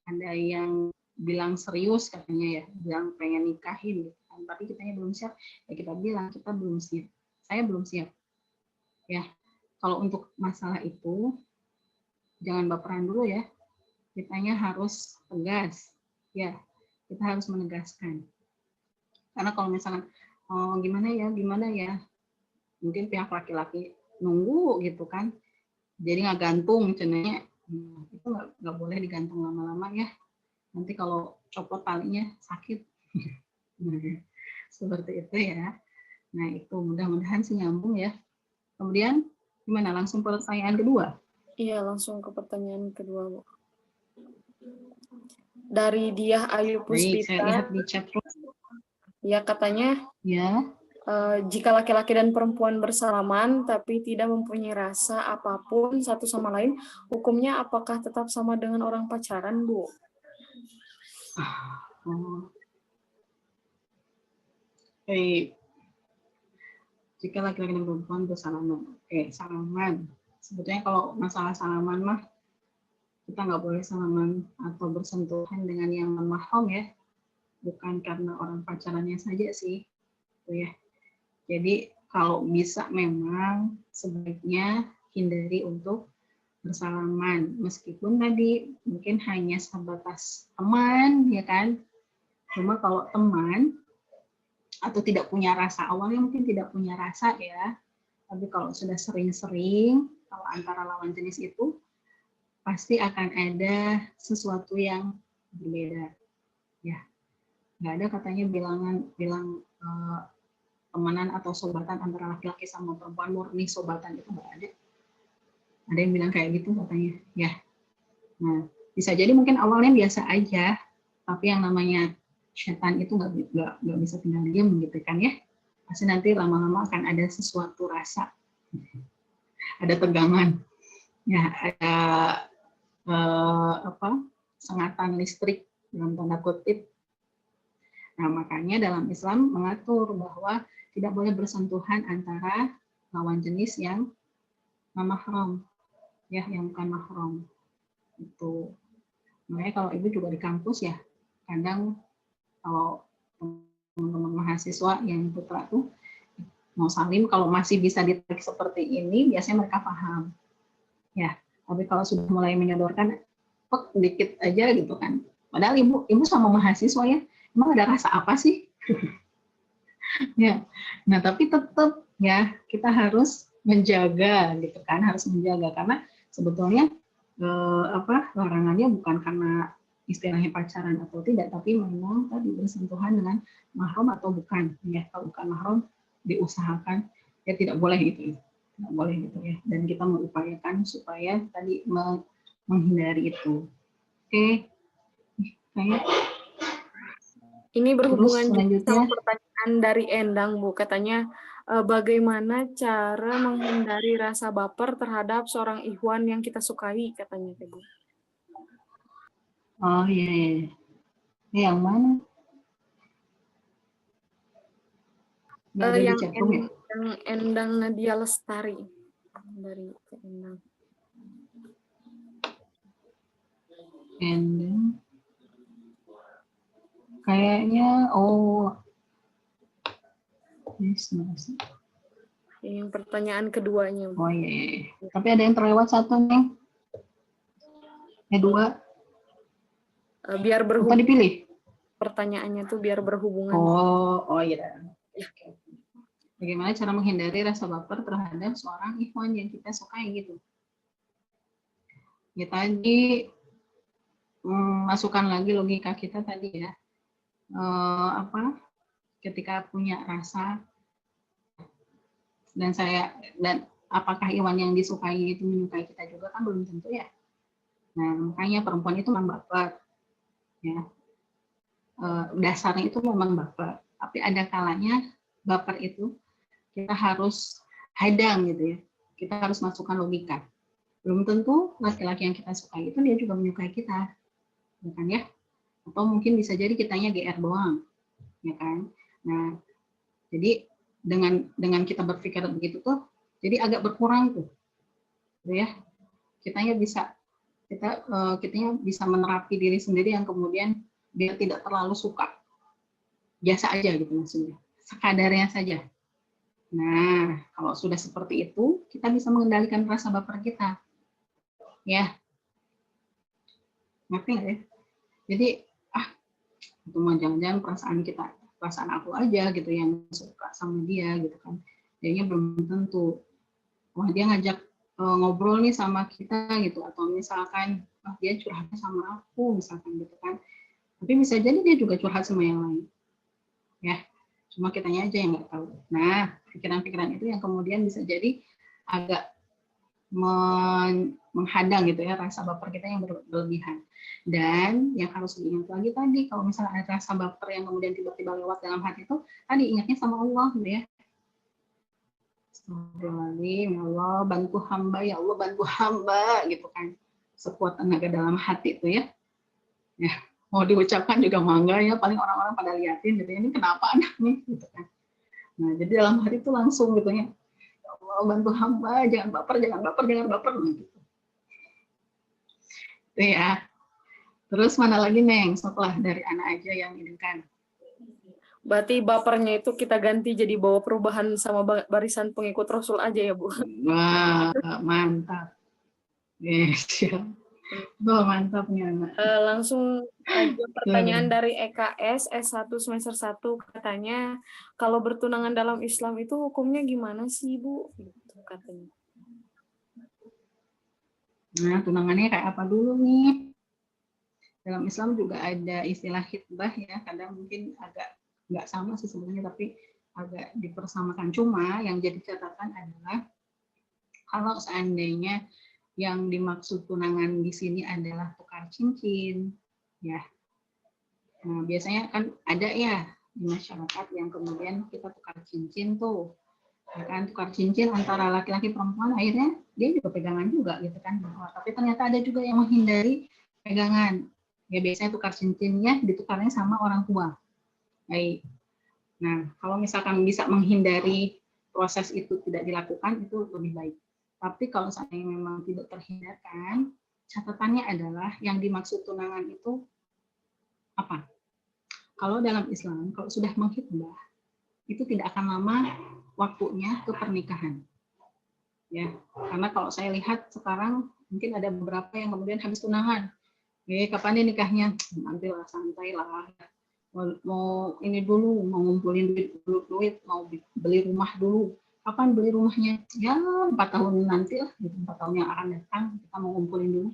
[SPEAKER 1] ada yang bilang serius katanya ya, bilang pengen nikahin gitu kan, tapi kitanya belum siap, ya kita bilang kita belum siap, saya belum siap ya. Kalau untuk masalah itu jangan baperan dulu ya, kitanya harus tegas ya, kita harus menegaskan. Karena kalau misalnya gimana ya, mungkin pihak laki-laki nunggu gitu kan, jadi nggak gantung cenanya, itu nggak boleh digantung lama-lama ya, nanti kalau copot talinya sakit. Seperti itu ya. Nah itu mudah-mudahan sih nyambung ya. Kemudian gimana, langsung pertanyaan kedua?
[SPEAKER 2] Iya, langsung ke pertanyaan kedua, Bu. Dari Diah Ayu
[SPEAKER 1] Baik, saya
[SPEAKER 2] Puspita.
[SPEAKER 1] lihat di chat room.
[SPEAKER 2] Ya, katanya
[SPEAKER 1] Ya.
[SPEAKER 2] Jika laki-laki dan perempuan bersalaman tapi tidak mempunyai rasa apapun satu sama lain, hukumnya apakah tetap sama dengan orang pacaran, Bu?
[SPEAKER 1] Baik. Jika laki-laki dan perempuan bersalaman, salaman. Sebetulnya kalau masalah salaman mah kita nggak boleh salaman atau bersentuhan dengan yang non-mahram ya, bukan karena orang pacarannya saja sih, gitu ya. Jadi kalau bisa memang sebaiknya hindari untuk bersalaman, meskipun tadi mungkin hanya sebatas teman, ya kan. Cuma kalau teman atau tidak punya rasa, awalnya mungkin tidak punya rasa ya, tapi kalau sudah sering-sering, kalau antara lawan jenis itu pasti akan ada sesuatu yang berbeda, ya. Nggak ada katanya bilang temenan atau sobatan antara laki-laki sama perempuan murni sobatan, itu nggak ada. Ada yang bilang kayak gitu katanya, ya. Nah, bisa jadi mungkin awalnya biasa aja, tapi yang namanya setan itu nggak bisa tinggal diam gitu kan ya. Pasti nanti lama-lama akan ada sesuatu rasa, ada tegangan, ya, ada sengatan listrik dalam tanda kutip. Nah, makanya dalam Islam mengatur bahwa tidak boleh bersentuhan antara lawan jenis yang non-mahram, ya, yang bukan mahram. Itu. Makanya kalau ibu juga di kampus ya, kadang kalau teman-teman mahasiswa yang putra tuh mau salim, kalau masih bisa ditarik seperti ini, biasanya mereka paham. Ya, tapi kalau sudah mulai menyodorkan dikit aja gitu kan. Padahal ibu sama mahasiswa ya, emang ada rasa apa sih? Ya. Nah, tapi tetap ya kita harus menjaga gitu kan, harus menjaga karena sebetulnya larangannya bukan karena istilahnya pacaran atau tidak, tapi memang tadi bersentuhan dengan mahram atau bukan ya. Kalau bukan mahram diusahakan ya tidak boleh gitu, tidak boleh gitu ya. Dan kita mengupayakan supaya tadi menghindari itu. Oke, kayak
[SPEAKER 2] Ini berhubungan juga
[SPEAKER 1] selanjutnya,
[SPEAKER 2] sama pertanyaan dari Endang, Bu. Katanya, bagaimana cara menghindari rasa baper terhadap seorang ikhwan yang kita sukai, katanya, Bu.
[SPEAKER 1] oh iya. Yang mana? Nggak ada di chatroom ya?
[SPEAKER 2] Yang Endang Nadia Lestari. Dari Endang.
[SPEAKER 1] Endang. Kayaknya,
[SPEAKER 2] Yang pertanyaan keduanya.
[SPEAKER 1] oh iya. Tapi ada yang terlewat satu nih. Dua.
[SPEAKER 2] Biar
[SPEAKER 1] Apa
[SPEAKER 2] berhubungan.
[SPEAKER 1] dipilih?
[SPEAKER 2] Pertanyaannya tuh biar berhubungan.
[SPEAKER 1] Oh iya. Bagaimana cara menghindari rasa baper terhadap seorang ikhwan yang kita sukai gitu? Ya tadi masukkan lagi logika kita tadi ya. Ketika punya rasa dan apakah Iwan yang disukai itu menyukai kita juga kan belum tentu ya. Nah, makanya perempuan itu memang baper ya. Dasarnya itu memang baper, tapi ada kalanya baper itu kita harus hadang gitu ya. Kita harus masukkan logika. Belum tentu laki-laki yang kita sukai itu dia juga menyukai kita, ya kan ya? Atau mungkin bisa jadi kitanya GR doang, ya kan? Nah, jadi dengan kita berpikir begitu tuh, jadi agak berkurang tuh, gitu ya. Kitanya bisa menerapi diri sendiri yang kemudian dia tidak terlalu suka, biasa aja gitu maksudnya, sekadarnya saja. Nah, kalau sudah seperti itu, kita bisa mengendalikan rasa baper kita, ya. Ngerti nggak ya? Jadi itu mah jangan-jangan perasaan aku aja gitu yang suka sama dia gitu kan. Dianya belum tentu. Wah, dia ngajak ngobrol nih sama kita gitu, atau misalkan dia curhatnya sama aku misalkan gitu kan. Tapi bisa jadi dia juga curhat sama yang lain. Ya, cuma kitanya aja yang nggak tahu. Nah, pikiran-pikiran itu yang kemudian bisa jadi agak menghadang gitu ya rasa baper kita yang berlebihan. Dan yang harus diingat lagi tadi, kalau misalnya ada rasa baper yang kemudian tiba-tiba lewat dalam hati itu, tadi ingatnya sama Allah gitu ya. Astagfirullahaladzim, ya Allah bantu hamba, ya Allah bantu hamba gitu kan. Sekuat tenaga dalam hati itu ya. Ya, mau diucapkan juga mangga ya, paling orang-orang pada liatin gitu, ini kenapa anaknya gitu kan. Nah, jadi dalam hati itu langsung gitu ya. Allah bantu hamba, jangan baper gitu. Itu ya. Terus mana lagi Neng setelah dari anak aja yang ini kan?
[SPEAKER 2] Berarti bapernya itu kita ganti jadi bawa perubahan sama barisan pengikut Rasul aja ya, Bu.
[SPEAKER 1] Wah, mantap. Yes, siap. Oh, mantap nih anak.
[SPEAKER 2] Langsung aja pertanyaan dari EKS S1 semester 1 katanya, kalau bertunangan dalam Islam itu hukumnya gimana sih, Bu? Gitu katanya.
[SPEAKER 1] Nah, tunangannya kayak apa dulu nih? Dalam Islam juga ada istilah khitbah ya, kadang mungkin agak nggak sama sih sebenarnya, tapi agak dipersamakan. Cuma yang jadi catatan adalah kalau seandainya yang dimaksud tunangan di sini adalah tukar cincin, ya. Nah, biasanya kan ada ya di masyarakat yang kemudian kita tukar cincin tuh, ya kan, tukar cincin antara laki-laki perempuan, akhirnya dia juga pegangan juga gitu kan. Tapi ternyata ada juga yang menghindari pegangan. Ya biasanya tukar cincinnya ditukarnya sama orang tua. Baik. Nah, kalau misalkan bisa menghindari proses itu tidak dilakukan, itu lebih baik. Tapi kalau seandainya memang tidak terhindarkan, catatannya adalah yang dimaksud tunangan itu apa? Kalau dalam Islam, kalau sudah menghitbah, itu tidak akan lama waktunya ke pernikahan. Ya, karena kalau saya lihat sekarang mungkin ada beberapa yang kemudian habis tunangan. Kapan nih nikahnya? Nanti lah, santai lah. Mau ini dulu, mau ngumpulin duit, mau beli rumah dulu. Kapan beli rumahnya? Ya 4 tahun nanti lah, 4 tahun yang akan datang kita mau ngumpulin dulu.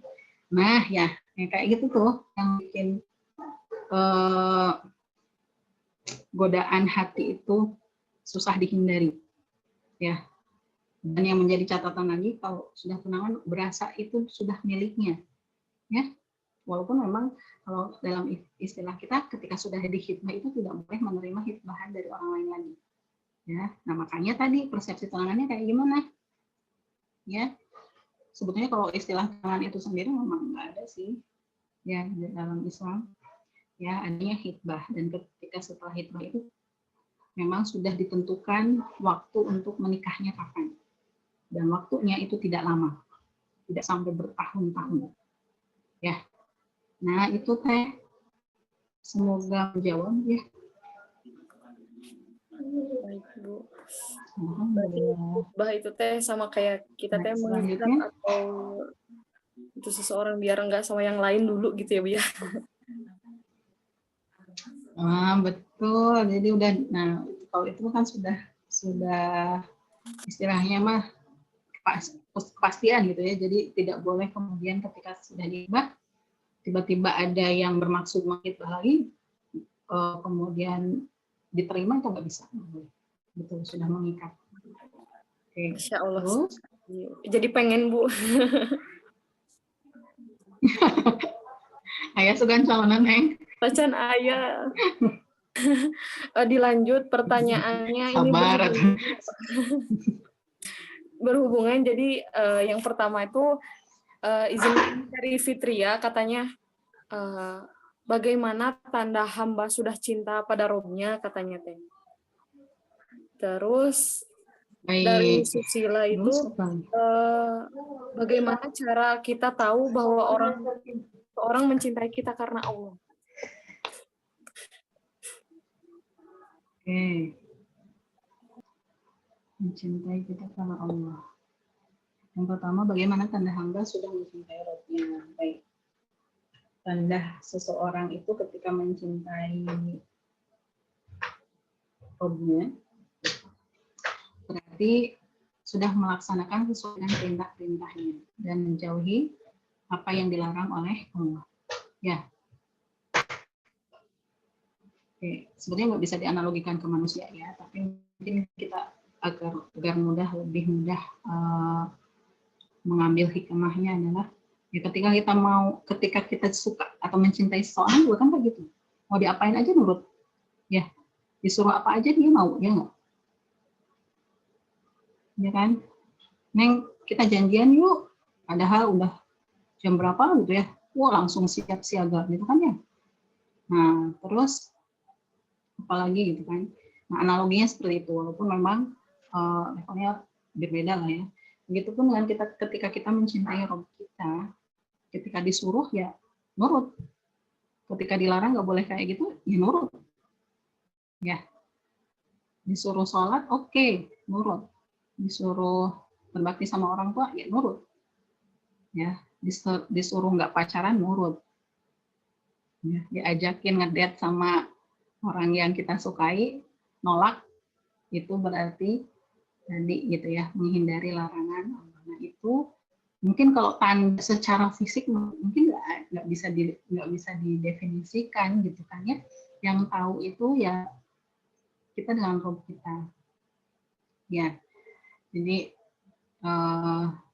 [SPEAKER 1] Nah ya, kayak gitu tuh yang bikin godaan hati itu susah dihindari. Ya. Dan yang menjadi catatan lagi, kalau sudah tunangan berasa itu sudah miliknya. Ya. Walaupun memang kalau dalam istilah kita ketika sudah di khitbah itu tidak boleh menerima khitbahan dari orang lain lagi. Ya, nah makanya tadi persepsi tunangannya kayak gimana? Ya, sebetulnya kalau istilah tunangan itu sendiri memang nggak ada sih, ya di dalam Islam. Ya, adanya khitbah, dan ketika setelah khitbah itu memang sudah ditentukan waktu untuk menikahnya kapan, dan waktunya itu tidak lama, tidak sampai bertahun-tahun. Ya, nah itu teh semoga menjawab ya.
[SPEAKER 2] Baik, Bu. Berarti khutbah itu teh sama kayak kita teh mengikat atau itu seseorang biar enggak sama yang lain dulu gitu ya, Bu ya.
[SPEAKER 1] Betul. Jadi udah, nah kalau itu kan sudah istilahnya mah kepastian gitu ya. Jadi tidak boleh kemudian ketika sudah dihitbah tiba-tiba ada yang bermaksud menghitbah lagi, kemudian diterima, itu nggak bisa. Betul, sudah mengikat. Oke.
[SPEAKER 2] Masya Allah.
[SPEAKER 1] Terus?
[SPEAKER 2] Jadi pengen, Bu.
[SPEAKER 1] Ayah sugan calonan, Neng.
[SPEAKER 2] Pacan ayah. Dilanjut pertanyaannya.
[SPEAKER 1] Sabar.
[SPEAKER 2] Ini berhubungan. Jadi yang pertama itu izin dari Fitria katanya bagaimana tanda hamba sudah cinta pada Robnya katanya teh. Terus dari Susila itu bagaimana cara kita tahu bahwa orang mencintai kita karena Allah?
[SPEAKER 1] Oke. Mencintai kita karena Allah. Yang pertama, bagaimana tanda hamba sudah mencintai Rabbnya. Baik. Tanda seseorang itu ketika mencintai Rabbnya, berarti sudah melaksanakan sesuai dengan perintah-perintahnya dan menjauhi apa yang dilarang oleh Allah. Ya. Oke, sebenarnya nggak bisa dianalogikan ke manusia ya, tapi mungkin kita agar lebih mudah mengambil hikmahnya adalah ya ketika kita suka atau mencintai seseorang juga kan begitu, mau diapain aja nurut, ya disuruh apa aja dia mau, ya nggak, ya kan, Neng kita janjian yuk, padahal udah jam berapa gitu ya, wah langsung siap siaga gitu kan ya. Nah terus apalagi gitu kan, nah analoginya seperti itu, walaupun memang levelnya berbeda lah ya. Begitupun dengan ketika kita mencintai Rob kita, Ketika disuruh ya nurut. Ketika dilarang nggak boleh kayak gitu, ya nurut. Ya, disuruh sholat, oke, nurut. Disuruh berbakti sama orang tua, ya nurut. Ya, disuruh nggak pacaran, nurut. Ya, diajakin ngedate sama orang yang kita sukai, nolak, itu berarti tadi gitu ya, menghindari larangan. Nah itu mungkin kalau tanda secara fisik mungkin nggak bisa didefinisikan gitu kan ya. Yang tahu itu ya kita dengan roh kita. Ya, jadi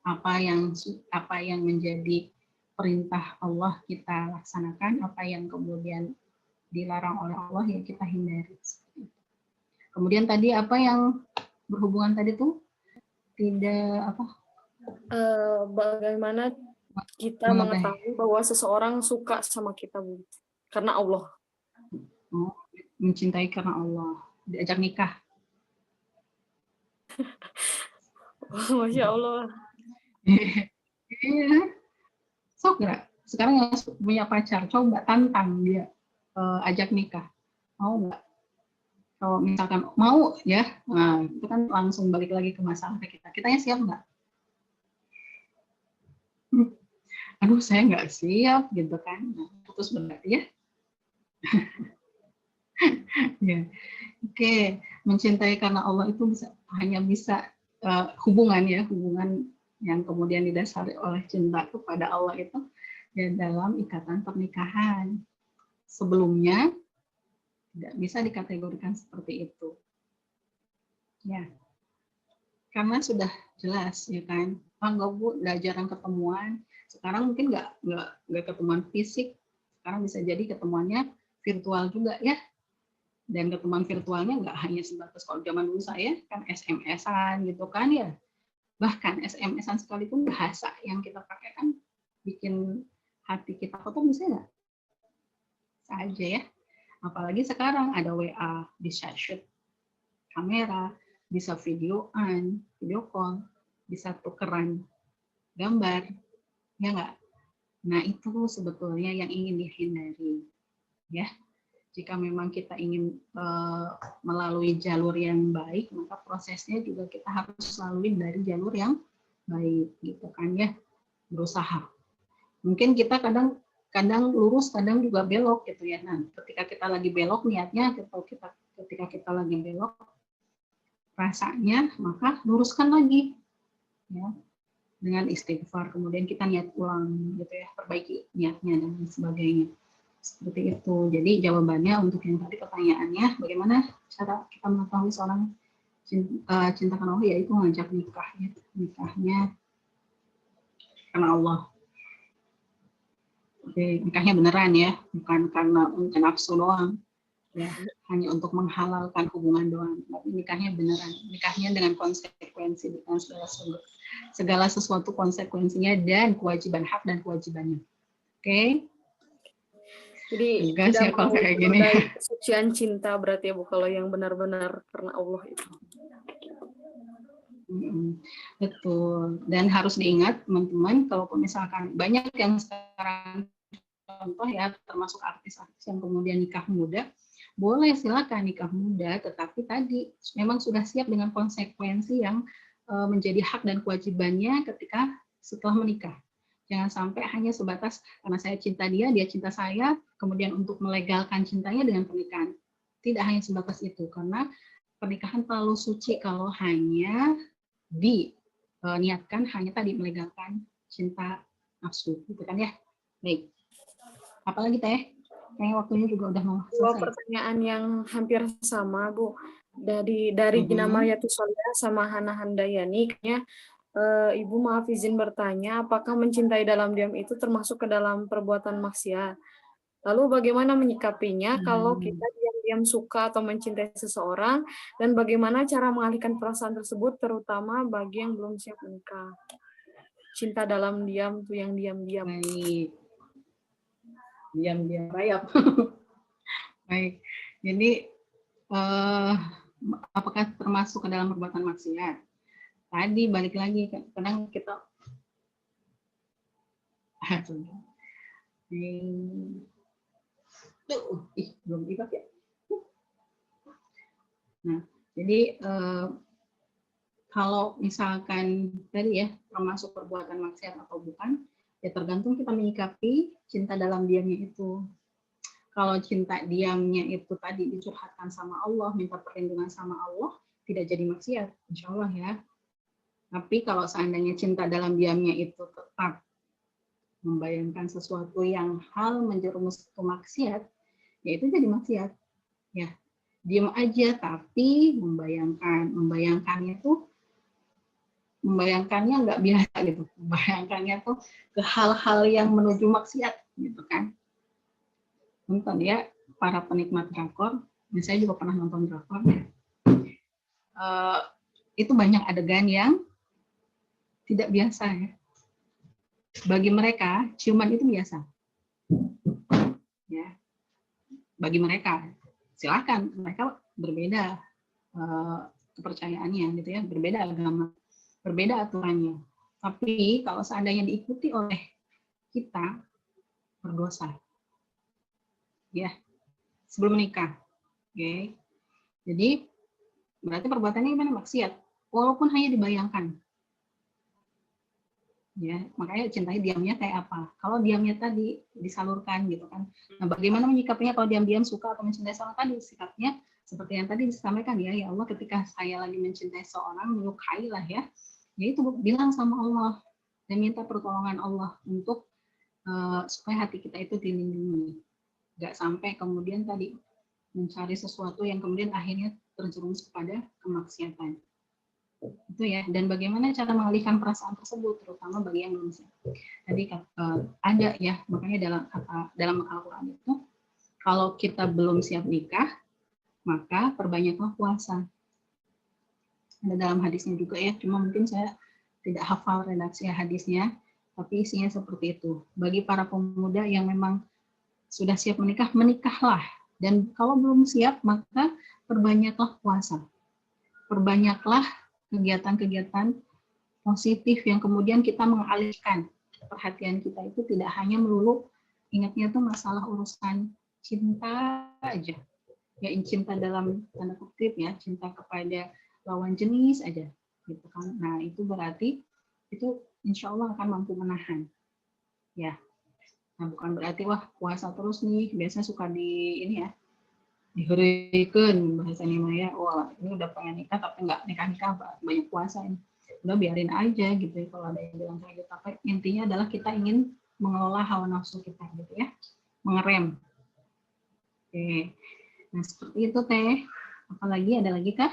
[SPEAKER 1] apa yang menjadi perintah Allah kita laksanakan, apa yang kemudian dilarang oleh Allah ya kita hindari. Kemudian tadi apa yang berhubungan tadi tuh tidak apa?
[SPEAKER 2] Bagaimana kita mengetahui bahwa seseorang suka sama kita, Bu? Karena Allah.
[SPEAKER 1] Oh, mencintai karena Allah. Diajak nikah.
[SPEAKER 2] Masya Allah.
[SPEAKER 1] Iya. Sok nggak? Sekarang yang punya pacar, coba tantang dia ajak nikah. Mau nggak? Kalau misalkan mau ya, nah itu kan langsung balik lagi ke masalah kita. Kitanya siap nggak? Aduh, saya nggak siap gitu kan. Nah, putus berarti ya. Ya. Oke, mencintai karena Allah itu hanya bisa hubungan yang kemudian didasari oleh cinta kepada Allah itu ya dalam ikatan pernikahan. Sebelumnya tidak bisa dikategorikan seperti itu. Ya, karena sudah jelas ya kan. Enggak Bu, udah jarang ketemuan. Sekarang mungkin nggak ketemuan fisik. Sekarang bisa jadi ketemuannya virtual juga ya. Dan ketemuan virtualnya nggak hanya sebatas kalau zaman dulu saya kan SMS-an gitu kan ya. Bahkan SMS-an sekalipun bahasa yang kita pakai kan bikin hati kita kotor bisa nggak? Saja ya. Apalagi sekarang ada WA, bisa shoot kamera, bisa videoan, video call, bisa tukeran gambar, ya nggak? Nah itu sebetulnya yang ingin dihindari, ya. Jika memang kita ingin melalui jalur yang baik, maka prosesnya juga kita harus lalui dari jalur yang baik, gitu kan ya. Berusaha. Mungkin kita kadang lurus, kadang juga belok gitu ya. Nah, ketika kita lagi belok niatnya, ketika kita lagi belok rasanya, maka luruskan lagi, ya. Dengan istighfar, kemudian kita niat ulang, gitu ya, perbaiki niatnya dan sebagainya. Seperti itu. Jadi jawabannya untuk yang tadi pertanyaannya, bagaimana cara kita mengetahui seorang cinta karena Allah, yaitu ngajak nikah, ya. Nikahnya karena Allah. Oke, nikahnya beneran ya, bukan karena untuk nafsu doang, ya, hanya untuk menghalalkan hubungan doang. Tapi nikahnya beneran, nikahnya dengan konsekuensi, dengan segala sesuatu konsekuensinya dan kewajiban hak dan kewajibannya. Oke.
[SPEAKER 2] Jadi
[SPEAKER 1] Tegas ya kalau kayak gini.
[SPEAKER 2] Kesucian cinta berarti ya Bu, kalau yang benar-benar karena Allah itu.
[SPEAKER 1] Betul. Dan harus diingat teman-teman, kalaupun misalkan banyak yang sekarang contoh ya, termasuk artis-artis yang kemudian nikah muda, boleh silakan nikah muda, tetapi tadi memang sudah siap dengan konsekuensi yang menjadi hak dan kewajibannya ketika setelah menikah. Jangan sampai hanya sebatas karena saya cinta dia, dia cinta saya, kemudian untuk melegalkan cintanya dengan pernikahan. Tidak hanya sebatas itu, karena pernikahan terlalu suci kalau hanya diniatkan hanya tadi melegalkan cinta nafsu, gitu kan ya. Baik. Apalagi Teh? Kayaknya waktunya juga udah mau selesai.
[SPEAKER 2] Dua pertanyaan yang hampir sama Bu. Dari Gina Mariatus Solia sama Hana Handayani, kayaknya Ibu maaf izin bertanya, apakah mencintai dalam diam itu termasuk ke dalam perbuatan maksiat? Lalu bagaimana menyikapinya kalau kita diam-diam suka atau mencintai seseorang, dan bagaimana cara mengalihkan perasaan tersebut terutama bagi yang belum siap menikah? Cinta dalam diam tuh yang diam-diam.
[SPEAKER 1] Baik. Diam-diam rayap. Baik. Jadi apakah termasuk ke dalam perbuatan maksiat? Tadi balik lagi, kadang kita Tuh, belum dibak ya. Nah, jadi kalau misalkan tadi ya termasuk perbuatan maksiat atau bukan, ya tergantung kita menyikapi cinta dalam diamnya itu. Kalau cinta diamnya itu tadi dicurhatkan sama Allah, minta perlindungan sama Allah, tidak jadi maksiat, insya Allah ya. Tapi kalau seandainya cinta dalam diamnya itu tetap membayangkan sesuatu yang hal menjerumus ke maksiat, ya itu jadi maksiat. Ya, diam aja tapi membayangkannya tuh membayangkannya nggak biasa gitu, membayangkannya tuh ke hal-hal yang menuju maksiat gitu kan. Nonton ya para penikmat drakor, dan saya juga pernah nonton drakor. Itu banyak adegan yang tidak biasa ya. Bagi mereka ciuman itu biasa. Ya, bagi mereka silakan, mereka berbeda kepercayaannya gitu ya, berbeda agama, berbeda aturannya. Tapi kalau seandainya diikuti oleh kita, berdosa. Ya, sebelum menikah. Oke. Jadi berarti perbuatannya gimana? Maksiat. Walaupun hanya dibayangkan. Ya, makanya cintanya diamnya kayak apa? Kalau diamnya tadi disalurkan gitu kan. Nah, bagaimana menyikapinya kalau diam-diam suka atau mencintai seorang tadi? Sikapnya seperti yang tadi disampaikan ya, ya Allah ketika saya lagi mencintai seorang, menyukai lah ya. Ya itu bilang sama Allah dan minta pertolongan Allah untuk supaya hati kita itu dilindungi. Gak sampai kemudian tadi mencari sesuatu yang kemudian akhirnya terjerumus kepada kemaksiatan. Itu ya. Dan bagaimana cara mengalihkan perasaan tersebut, terutama bagi yang belum siap. Tadi ada ya, makanya dalam Al-Quran itu, kalau kita belum siap nikah, maka perbanyaklah puasa. Ada dalam hadisnya juga ya, cuma mungkin saya tidak hafal redaksi hadisnya, tapi isinya seperti itu. Bagi para pemuda yang memang sudah siap menikah, menikahlah. Dan kalau belum siap, maka perbanyaklah puasa. Perbanyaklah kegiatan-kegiatan positif yang kemudian kita mengalihkan perhatian kita itu tidak hanya melulu ingatnya tuh masalah urusan cinta aja. Ya, cinta dalam tanda kutip ya, cinta kepada lawan jenis aja gitu kan. Nah, itu berarti itu insya Allah akan mampu menahan. Ya. Nah, bukan berarti wah puasa terus nih, biasanya suka di ini ya, dihurikan bahasanya Maya, wah ini udah pengen nikah tapi nggak nikah-nikah, banyak puasa ini. Udah biarin aja gitu ya kalau ada yang bilang kayak gitu. Tapi intinya adalah kita ingin mengelola hawa nafsu kita gitu ya, mengerem. Oke, nah seperti itu Teh. Apalagi ada lagi kah?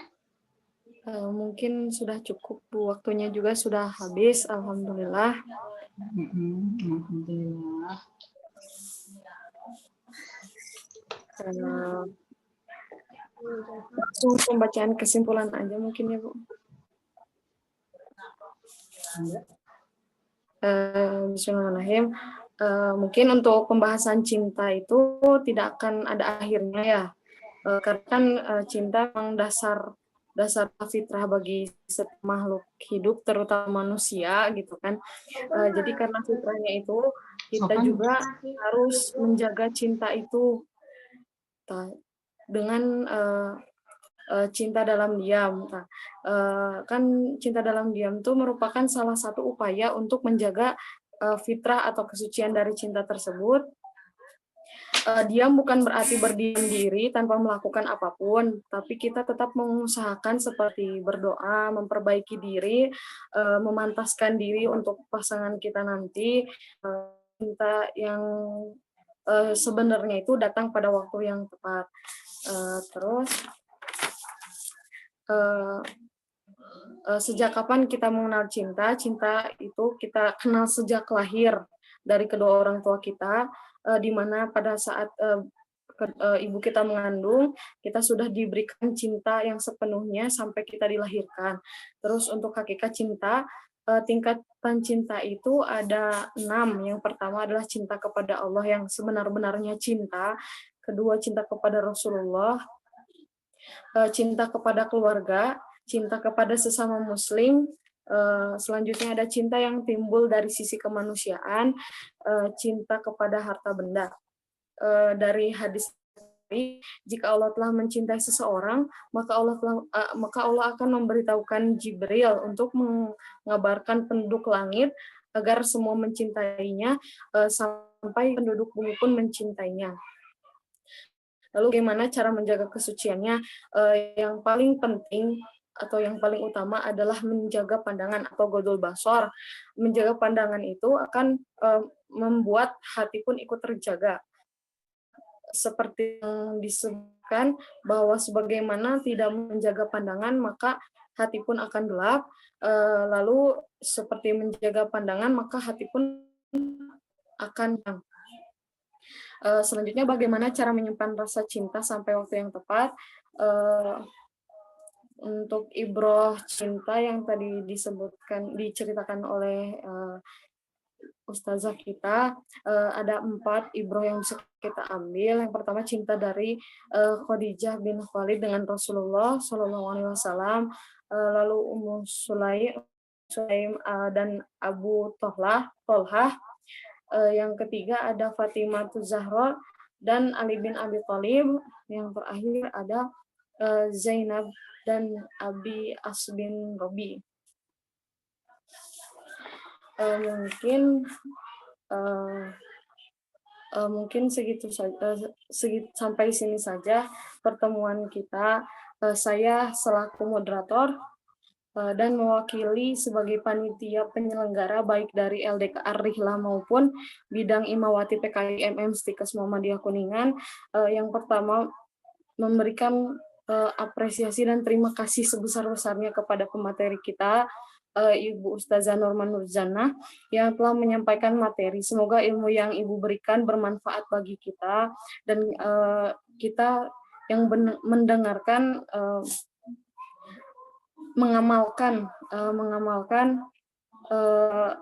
[SPEAKER 2] Mungkin sudah cukup, Bu. Waktunya juga sudah habis, alhamdulillah.
[SPEAKER 1] Alhamdulillah.
[SPEAKER 2] Langsung pembacaan kesimpulan aja mungkin ya, Bu. Bismillahirrahmanirrahim. Mungkin untuk pembahasan cinta itu tidak akan ada akhirnya ya, karena kan cinta memang dasar fitrah bagi setiap makhluk hidup, terutama manusia gitu kan. Jadi karena fitrahnya itu kita juga harus menjaga cinta itu dengan cinta dalam diam. Nah, kan cinta dalam diam itu merupakan salah satu upaya untuk menjaga fitrah atau kesucian dari cinta tersebut. Diam bukan berarti berdiam diri tanpa melakukan apapun, tapi kita tetap mengusahakan seperti berdoa, memperbaiki diri, memantaskan diri untuk pasangan kita nanti. Cinta yang sebenarnya itu datang pada waktu yang tepat. Terus sejak kapan kita mengenal cinta? Cinta itu kita kenal sejak lahir dari kedua orang tua kita, di mana pada saat ibu kita mengandung, kita sudah diberikan cinta yang sepenuhnya sampai kita dilahirkan. Terus untuk hakikat cinta, tingkatan cinta itu ada 6. Yang pertama adalah cinta kepada Allah yang sebenar-benarnya cinta. Kedua, cinta kepada Rasulullah. Cinta kepada keluarga, cinta kepada sesama muslim, Selanjutnya ada cinta yang timbul dari sisi kemanusiaan, cinta kepada harta benda. Dari hadis ini, jika Allah telah mencintai seseorang, maka Allah akan memberitahukan Jibril untuk mengabarkan penduduk langit agar semua mencintainya, sampai penduduk bumi pun mencintainya. Lalu bagaimana cara menjaga kesuciannya? Yang paling penting atau yang paling utama adalah menjaga pandangan atau godol basor. Menjaga pandangan itu akan membuat hati pun ikut terjaga. Seperti yang disebutkan bahwa sebagaimana tidak menjaga pandangan maka hati pun akan gelap. Lalu seperti menjaga pandangan maka hati pun akan selanjutnya bagaimana cara menyimpan rasa cinta sampai waktu yang tepat. Untuk ibroh cinta yang tadi diceritakan oleh ustazah kita, ada 4 ibroh yang bisa kita ambil. Yang pertama, cinta dari Khadijah bin Khalid dengan Rasulullah SAW, lalu Ummu Sulaim dan Abu Tolhah. Yang ketiga ada Fatimah Zahra dan Ali bin Abi Thalib. Yang terakhir ada Zainab dan Abi As bin Robi. Mungkin segitu saja, sampai sini saja pertemuan kita. Saya selaku moderator dan mewakili sebagai panitia penyelenggara baik dari LDK Ar-Rihlah maupun bidang Imawati PKIMM Stikes Muhammadiyah Kuningan. Yang pertama, memberikan apresiasi dan terima kasih sebesar-besarnya kepada pemateri kita, Ibu Ustazah Norman Nurzana, yang telah menyampaikan materi. Semoga ilmu yang Ibu berikan bermanfaat bagi kita, dan kita yang mendengarkan mengamalkan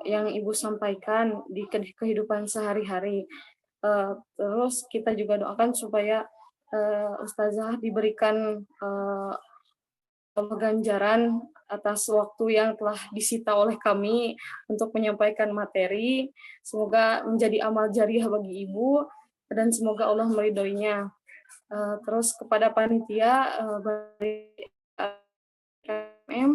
[SPEAKER 2] yang Ibu sampaikan di kehidupan sehari-hari. Terus kita juga doakan supaya Ustazah diberikan ganjaran atas waktu yang telah disita oleh kami untuk menyampaikan materi. Semoga menjadi amal jariah bagi Ibu dan semoga Allah meridhoinya. Terus kepada panitia yang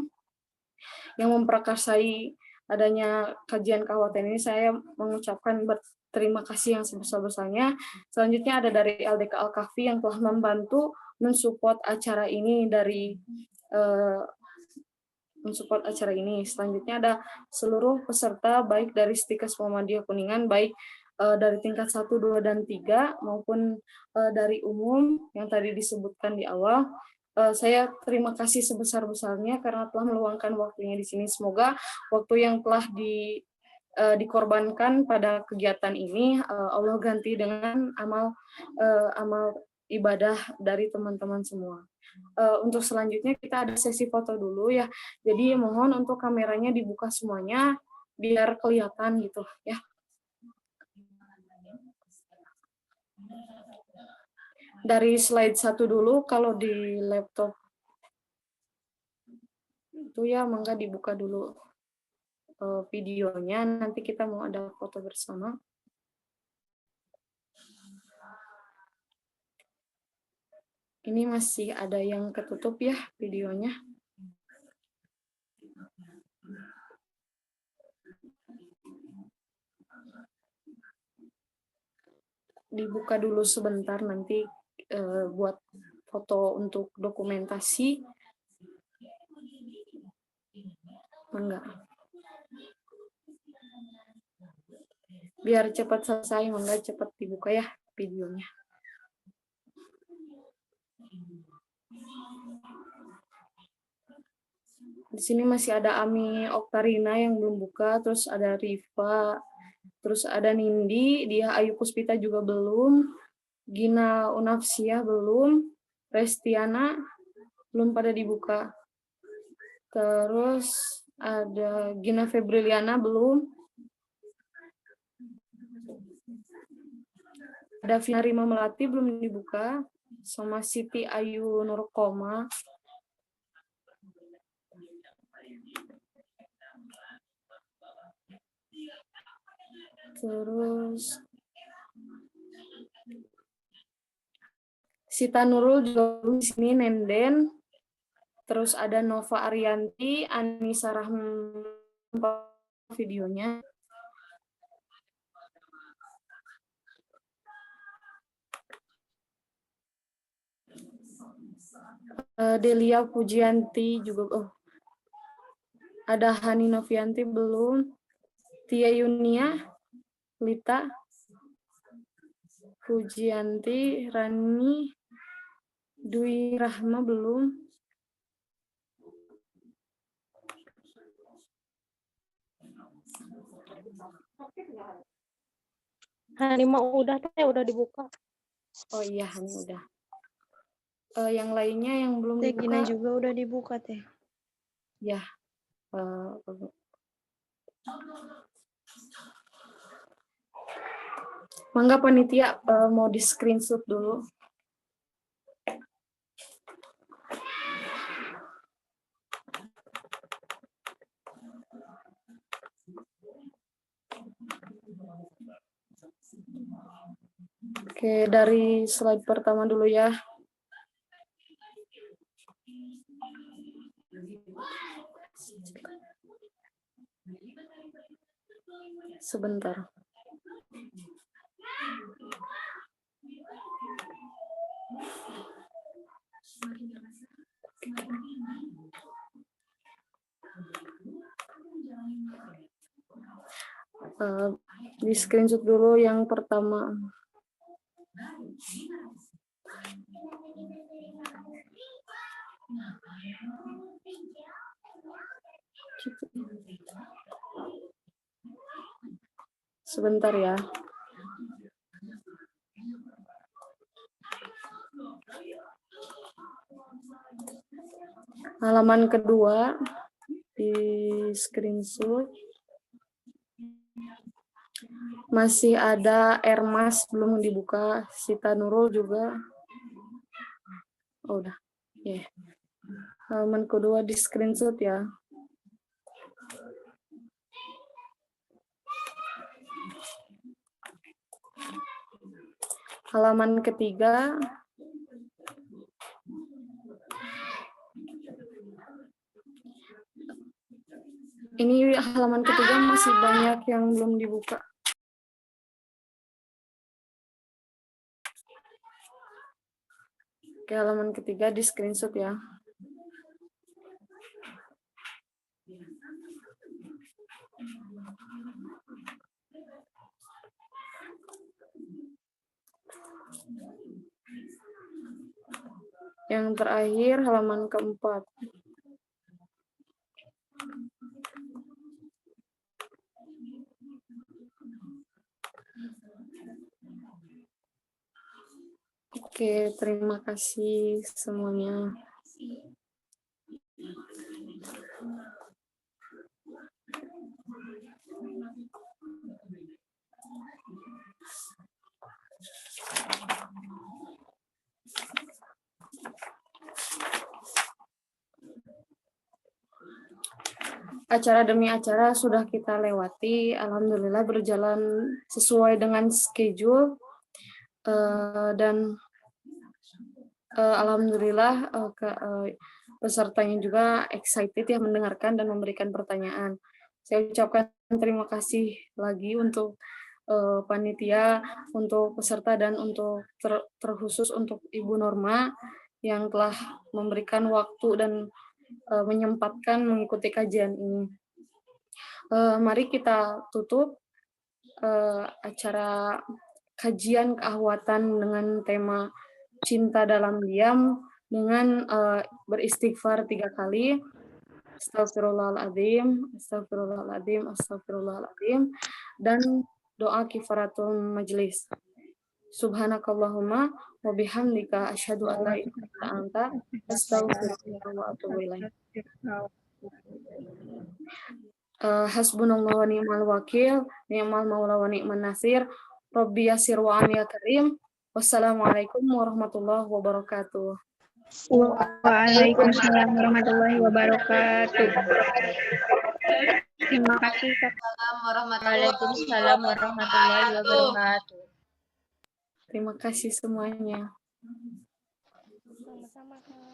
[SPEAKER 2] memprakarsai adanya kajian kawaten ini, saya mengucapkan berterima kasih yang sebesar-besarnya. Selanjutnya ada dari LDK Al-Kahfi yang telah membantu mensupport acara ini Selanjutnya ada seluruh peserta baik dari Stikes Muhammadiyah Kuningan, baik dari tingkat 1, 2, dan 3 maupun dari umum yang tadi disebutkan di awal. Saya terima kasih sebesar-besarnya karena telah meluangkan waktunya di sini. Semoga waktu yang telah dikorbankan pada kegiatan ini Allah ganti dengan amal ibadah dari teman-teman semua. Untuk selanjutnya kita ada sesi foto dulu ya. Jadi mohon untuk kameranya dibuka semuanya biar kelihatan gitu ya. Dari slide 1 dulu, kalau di laptop itu ya mangga dibuka dulu videonya, nanti kita mau ada foto bersama. Ini masih ada yang ketutup ya videonya. Dibuka dulu sebentar nanti buat foto untuk dokumentasi. Enggak. Biar cepat selesai, enggak cepat dibuka ya videonya. Di sini masih ada Ami Oktarina yang belum buka, terus ada Rifa, terus ada Nindi, dia Ayu Puspita juga belum, Gina Unafsiah belum, Restiana belum pada dibuka. Terus ada Gina Febriliana belum. Ada Vina Rima Melati belum dibuka, sama Siti Ayu Nurkoma. Terus Sita Nurul juga di sini Nenden. Terus ada Nova Arianti, Anissa Rahman videonya. Delia Pujianti juga. Ada Hani Novianti belum. Tia Yunia, Lita, Pujianti, Rani, Dwi Rahma belum.
[SPEAKER 5] Hanima udah teh, udah dibuka.
[SPEAKER 2] Oh iya, Hani udah. Yang lainnya yang belum
[SPEAKER 5] Teh Gina
[SPEAKER 2] dibuka.
[SPEAKER 5] juga udah dibuka teh.
[SPEAKER 2] Ya. Mangga panitia mau di screenshot dulu. Oke, dari slide pertama dulu ya. Sebentar. Di screenshot dulu yang pertama. Sebentar ya. Halaman kedua di screenshot. Masih ada Ermas belum dibuka, Sita Nurul juga. Oh, udah. Yeah. Halaman kedua di screenshot ya. Halaman ketiga. Ini halaman ketiga masih banyak yang belum dibuka. Oke, halaman ketiga di screenshot ya. Yang terakhir halaman keempat. Oke, terima kasih semuanya. Acara demi acara sudah kita lewati, alhamdulillah berjalan sesuai dengan schedule, dan alhamdulillah pesertanya juga excited ya mendengarkan dan memberikan pertanyaan. Saya ucapkan terima kasih lagi untuk panitia, untuk peserta, dan untuk terkhusus untuk Ibu Norma yang telah memberikan waktu dan menyempatkan mengikuti kajian ini. Mari kita tutup acara kajian keahwatan dengan tema cinta dalam diam dengan beristighfar 3 kali. Astagfirullahaladzim, astagfirullahaladzim, astagfirullahaladzim, dan doa kifaratul majlis. Subhanakallahumma wa bihamdika asyhadu an la ilaha illa anta astaghfiruka wa atubu ilaik. Hasbunallahu wa ni'mal wakil, ni'mal maula wa ni'man nasir. Rabbi yassir wa amin ya karim. Wassalamualaikum warahmatullahi wabarakatuh.
[SPEAKER 4] Waalaikumsalam warahmatullahi wabarakatuh. Terima kasih Kak.
[SPEAKER 3] Waalaikumsalam warahmatullahi wabarakatuh.
[SPEAKER 2] Terima kasih semuanya.
[SPEAKER 5] Sama-sama, Kak.